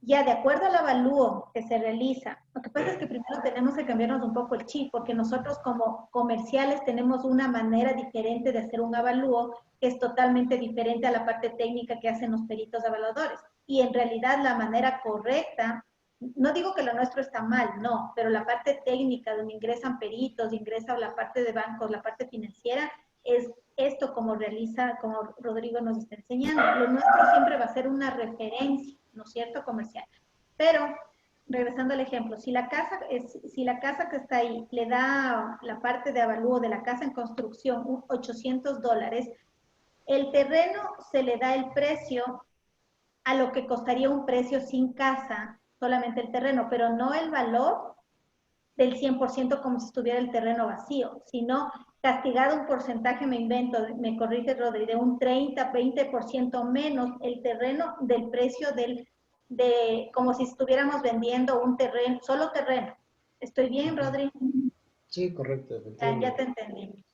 ya de acuerdo al avalúo que se realiza, lo que pasa es que primero tenemos que cambiarnos un poco el chip, porque nosotros como comerciales tenemos una manera diferente de hacer un avalúo que es totalmente diferente a la parte técnica que hacen los peritos evaluadores. Y en realidad la manera correcta, no digo que lo nuestro está mal, no, pero la parte técnica donde ingresan peritos, ingresa la parte de bancos, la parte financiera, es esto como realiza, como Rodrigo nos está enseñando. Lo nuestro siempre va a ser una referencia, ¿no es cierto?, comercial. Pero, regresando al ejemplo, si la casa que está ahí le da la parte de avalúo de la casa en construcción $800, el terreno se le da el precio a lo que costaría un precio sin casa, solamente el terreno, pero no el valor del 100% como si estuviera el terreno vacío, sino castigado un porcentaje, me invento, me corrige Rodri, de un 30, 20% menos el terreno del precio como si estuviéramos vendiendo un terreno, solo terreno. ¿Estoy bien, Rodri? Sí, correcto. Ya te entendí.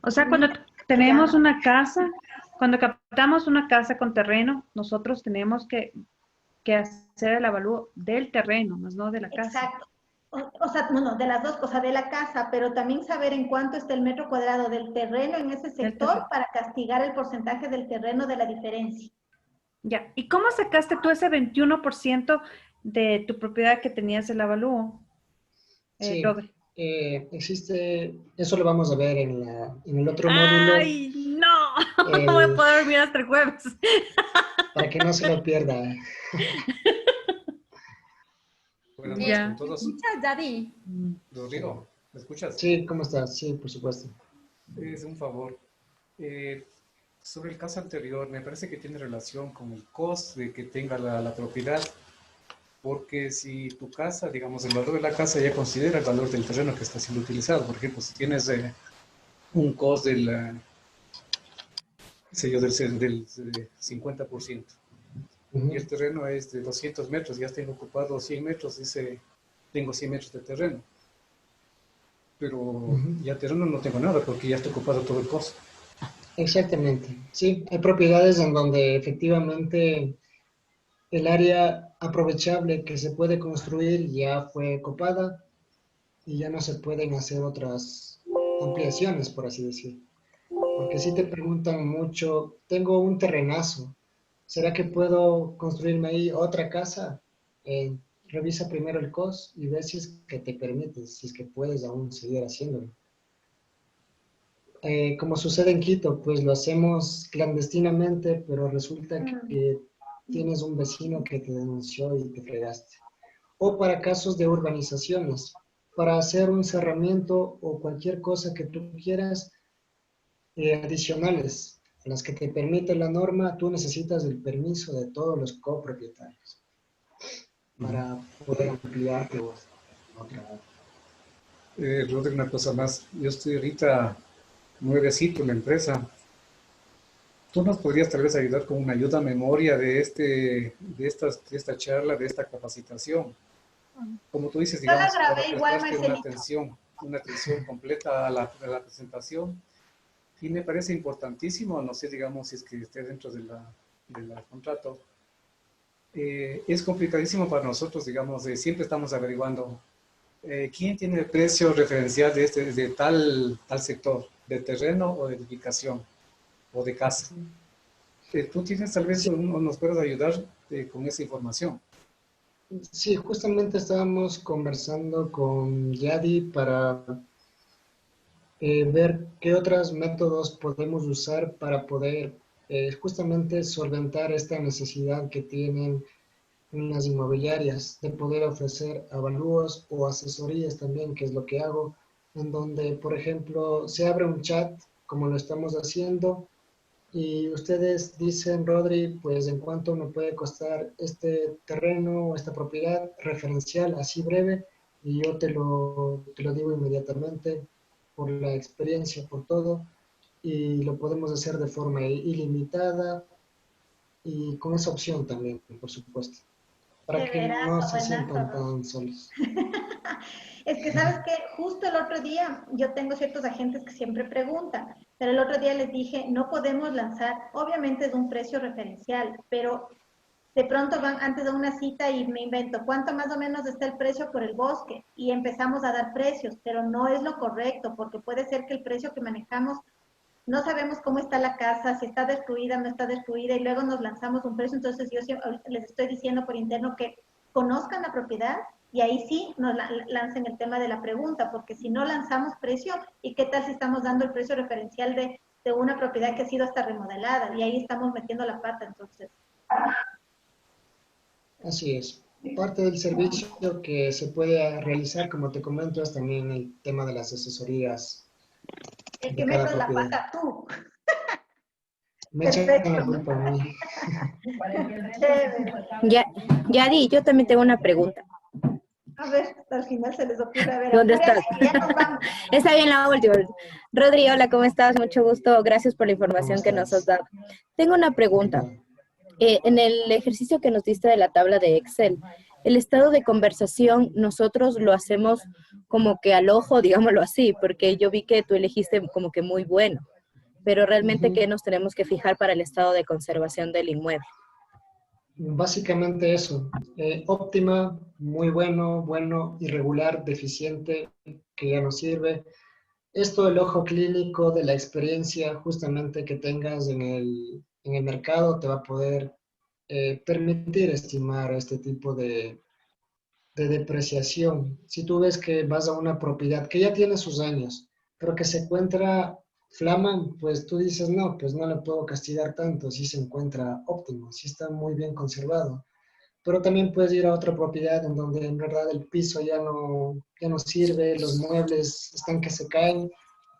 O sea, cuando tenemos una casa, cuando captamos una casa con terreno, nosotros tenemos que hacer el avalúo del terreno, más no de la casa. Exacto. O sea, no, de las dos cosas, de la casa, pero también saber en cuánto está el metro cuadrado del terreno en ese sector para castigar el porcentaje del terreno de la diferencia. Ya. ¿Y cómo sacaste tú ese 21% de tu propiedad que tenías el avalúo? Sí, Rodri. existe, eso lo vamos a ver en el otro módulo. ¡Ay, no! No voy a poder dormir hasta el jueves. Para que no se lo pierda. Buenas noches con todos. ¿Me escuchas, Daddy? Rodrigo, ¿me escuchas? Sí, ¿cómo estás? Sí, por supuesto. Es un favor. Sobre el caso anterior, me parece que tiene relación con el coste que tenga la propiedad, porque si tu casa, digamos, el valor de la casa ya considera el valor del terreno que está siendo utilizado. Por ejemplo, si tienes un coste del 50%, y el terreno es de 200 metros, ya tengo ocupado 100 metros, tengo 100 metros de terreno. Pero ya terreno no tengo nada porque ya está ocupado todo el costo. Exactamente. Sí, hay propiedades en donde efectivamente el área aprovechable que se puede construir ya fue copada y ya no se pueden hacer otras ampliaciones, por así decir. Porque si te preguntan mucho, tengo un terrenazo, ¿será que puedo construirme ahí otra casa? Revisa primero el COS y ve si es que te permite, si es que puedes aún seguir haciéndolo. Como sucede en Quito, pues lo hacemos clandestinamente, pero resulta que tienes un vecino que te denunció y te fregaste. O para casos de urbanizaciones, para hacer un cerramiento o cualquier cosa que tú quieras, adicionales a las que te permite la norma, tú necesitas el permiso de todos los copropietarios para poder ampliarte otra. Rodrigo, una cosa más. Yo estoy ahorita nuevecito en la empresa. ¿Tú nos podrías tal vez ayudar con una ayuda a memoria de esta charla, de esta capacitación? Como tú dices, digamos, Yo la grabé igual, una atención completa a la presentación. Y me parece importantísimo, no sé, digamos, si es que esté dentro del contrato. Es complicadísimo para nosotros, digamos, siempre estamos averiguando quién tiene el precio referencial de tal sector, de terreno o de edificación o de casa. ¿Tú tienes tal vez nos puedes ayudar con esa información? Sí, justamente estábamos conversando con Yadi para ver qué otros métodos podemos usar para poder justamente solventar esta necesidad que tienen las inmobiliarias de poder ofrecer avalúos o asesorías también, que es lo que hago, en donde, por ejemplo, se abre un chat, como lo estamos haciendo, y ustedes dicen, Rodri, pues en cuánto me puede costar este terreno o esta propiedad referencial, así breve, y yo te lo digo inmediatamente por la experiencia, por todo, y lo podemos hacer de forma ilimitada y con esa opción también, por supuesto. para De que veras, no se buenazo, sientan ¿no? tan solos. Es que, ¿sabes qué? Justo el otro día, yo tengo ciertos agentes que siempre preguntan, pero el otro día les dije, no podemos lanzar, obviamente es un precio referencial, pero de pronto van antes de una cita y me invento, ¿cuánto más o menos está el precio por el bosque? Y empezamos a dar precios, pero no es lo correcto, porque puede ser que el precio que manejamos, no sabemos cómo está la casa, si está destruida, no está destruida, y luego nos lanzamos un precio. Entonces yo les estoy diciendo por interno que conozcan la propiedad y ahí sí nos lancen el tema de la pregunta, porque si no lanzamos precio, ¿y qué tal si estamos dando el precio referencial de una propiedad que ha sido hasta remodelada? Y ahí estamos metiendo la pata, entonces. Así es. Parte del servicio que se puede realizar, como te comento, es también el tema de las asesorías El de que cada metas la propiedad. pata tú. Me echan Perfecto. la culpa a mí. Chévere. Ya, Yadi, yo también tengo una pregunta. A ver, al final se les ocurre, a ver, ¿Dónde apúrense, estás? que ya nos vamos. Está bien la última. Rodri, hola, ¿cómo estás? Mucho gusto. Gracias por la ¿Cómo información que nos has estás? dado. Tengo una pregunta. En el ejercicio que nos diste de la tabla de Excel, el estado de conversación nosotros lo hacemos como que al ojo, digámoslo así, porque yo vi que tú elegiste como que muy bueno, pero realmente ¿qué nos tenemos que fijar para el estado de conservación del inmueble? Básicamente eso. Óptima, muy bueno, bueno, irregular, deficiente, que ya no sirve. Esto el ojo clínico de la experiencia justamente que tengas en el mercado te va a poder permitir estimar este tipo de depreciación. Si tú ves que vas a una propiedad que ya tiene sus años, pero que se encuentra flama, pues tú dices, no, pues no le puedo castigar tanto si se encuentra óptimo, si está muy bien conservado. Pero también puedes ir a otra propiedad en donde en verdad el piso ya no sirve, los muebles están que se caen.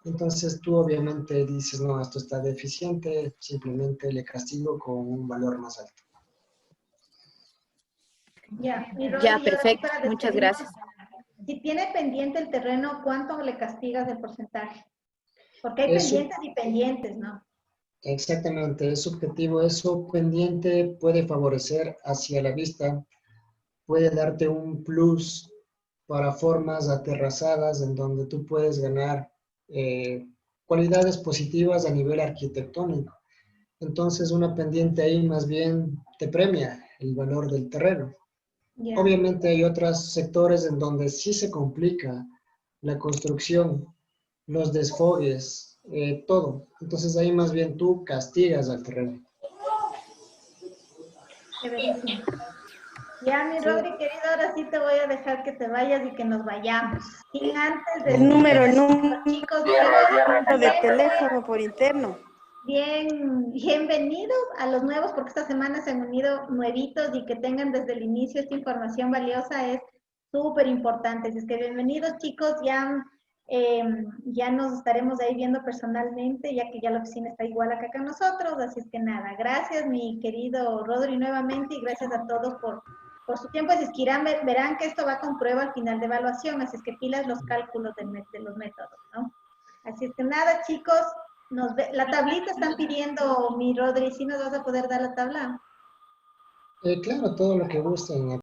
Entonces tú obviamente dices, no, esto está deficiente, simplemente le castigo con un valor más alto. Ya, y Rodri, Ya, y ahora sí perfecto. para Muchas despedirnos, gracias. si tiene pendiente el terreno, ¿cuánto le castigas del porcentaje? Porque hay Eso, pendientes y pendientes, ¿no? exactamente, es subjetivo. Eso pendiente puede favorecer hacia la vista, puede darte un plus para formas aterrazadas en donde tú puedes ganar cualidades positivas a nivel arquitectónico. Entonces una pendiente ahí más bien te premia el valor del terreno. Ya. Obviamente hay otros sectores en donde sí se complica la construcción, los desfogues, todo. Entonces ahí más bien tú castigas al terreno. Chéverísimo. Ya, mi Rodri, querido, ahora sí te voy a dejar que te vayas y que nos vayamos. Sin antes de El número los chicos, de teléfono por interno. bienvenidos a los nuevos, porque esta semana se han unido nuevitos y que tengan desde el inicio esta información valiosa es súper importante. Así es que bienvenidos, chicos, ya nos estaremos ahí viendo personalmente, ya que ya la oficina está igual acá con nosotros. Así es que nada, gracias, mi querido Rodri, nuevamente, y gracias a todos por su tiempo. Así es que verán que esto va con prueba al final de evaluación, así es que pilas los cálculos de los métodos, ¿no? Así es que nada, chicos, la tablita están pidiendo, mi Rodri, ¿sí nos vas a poder dar la tabla? Claro, todo lo que gusten.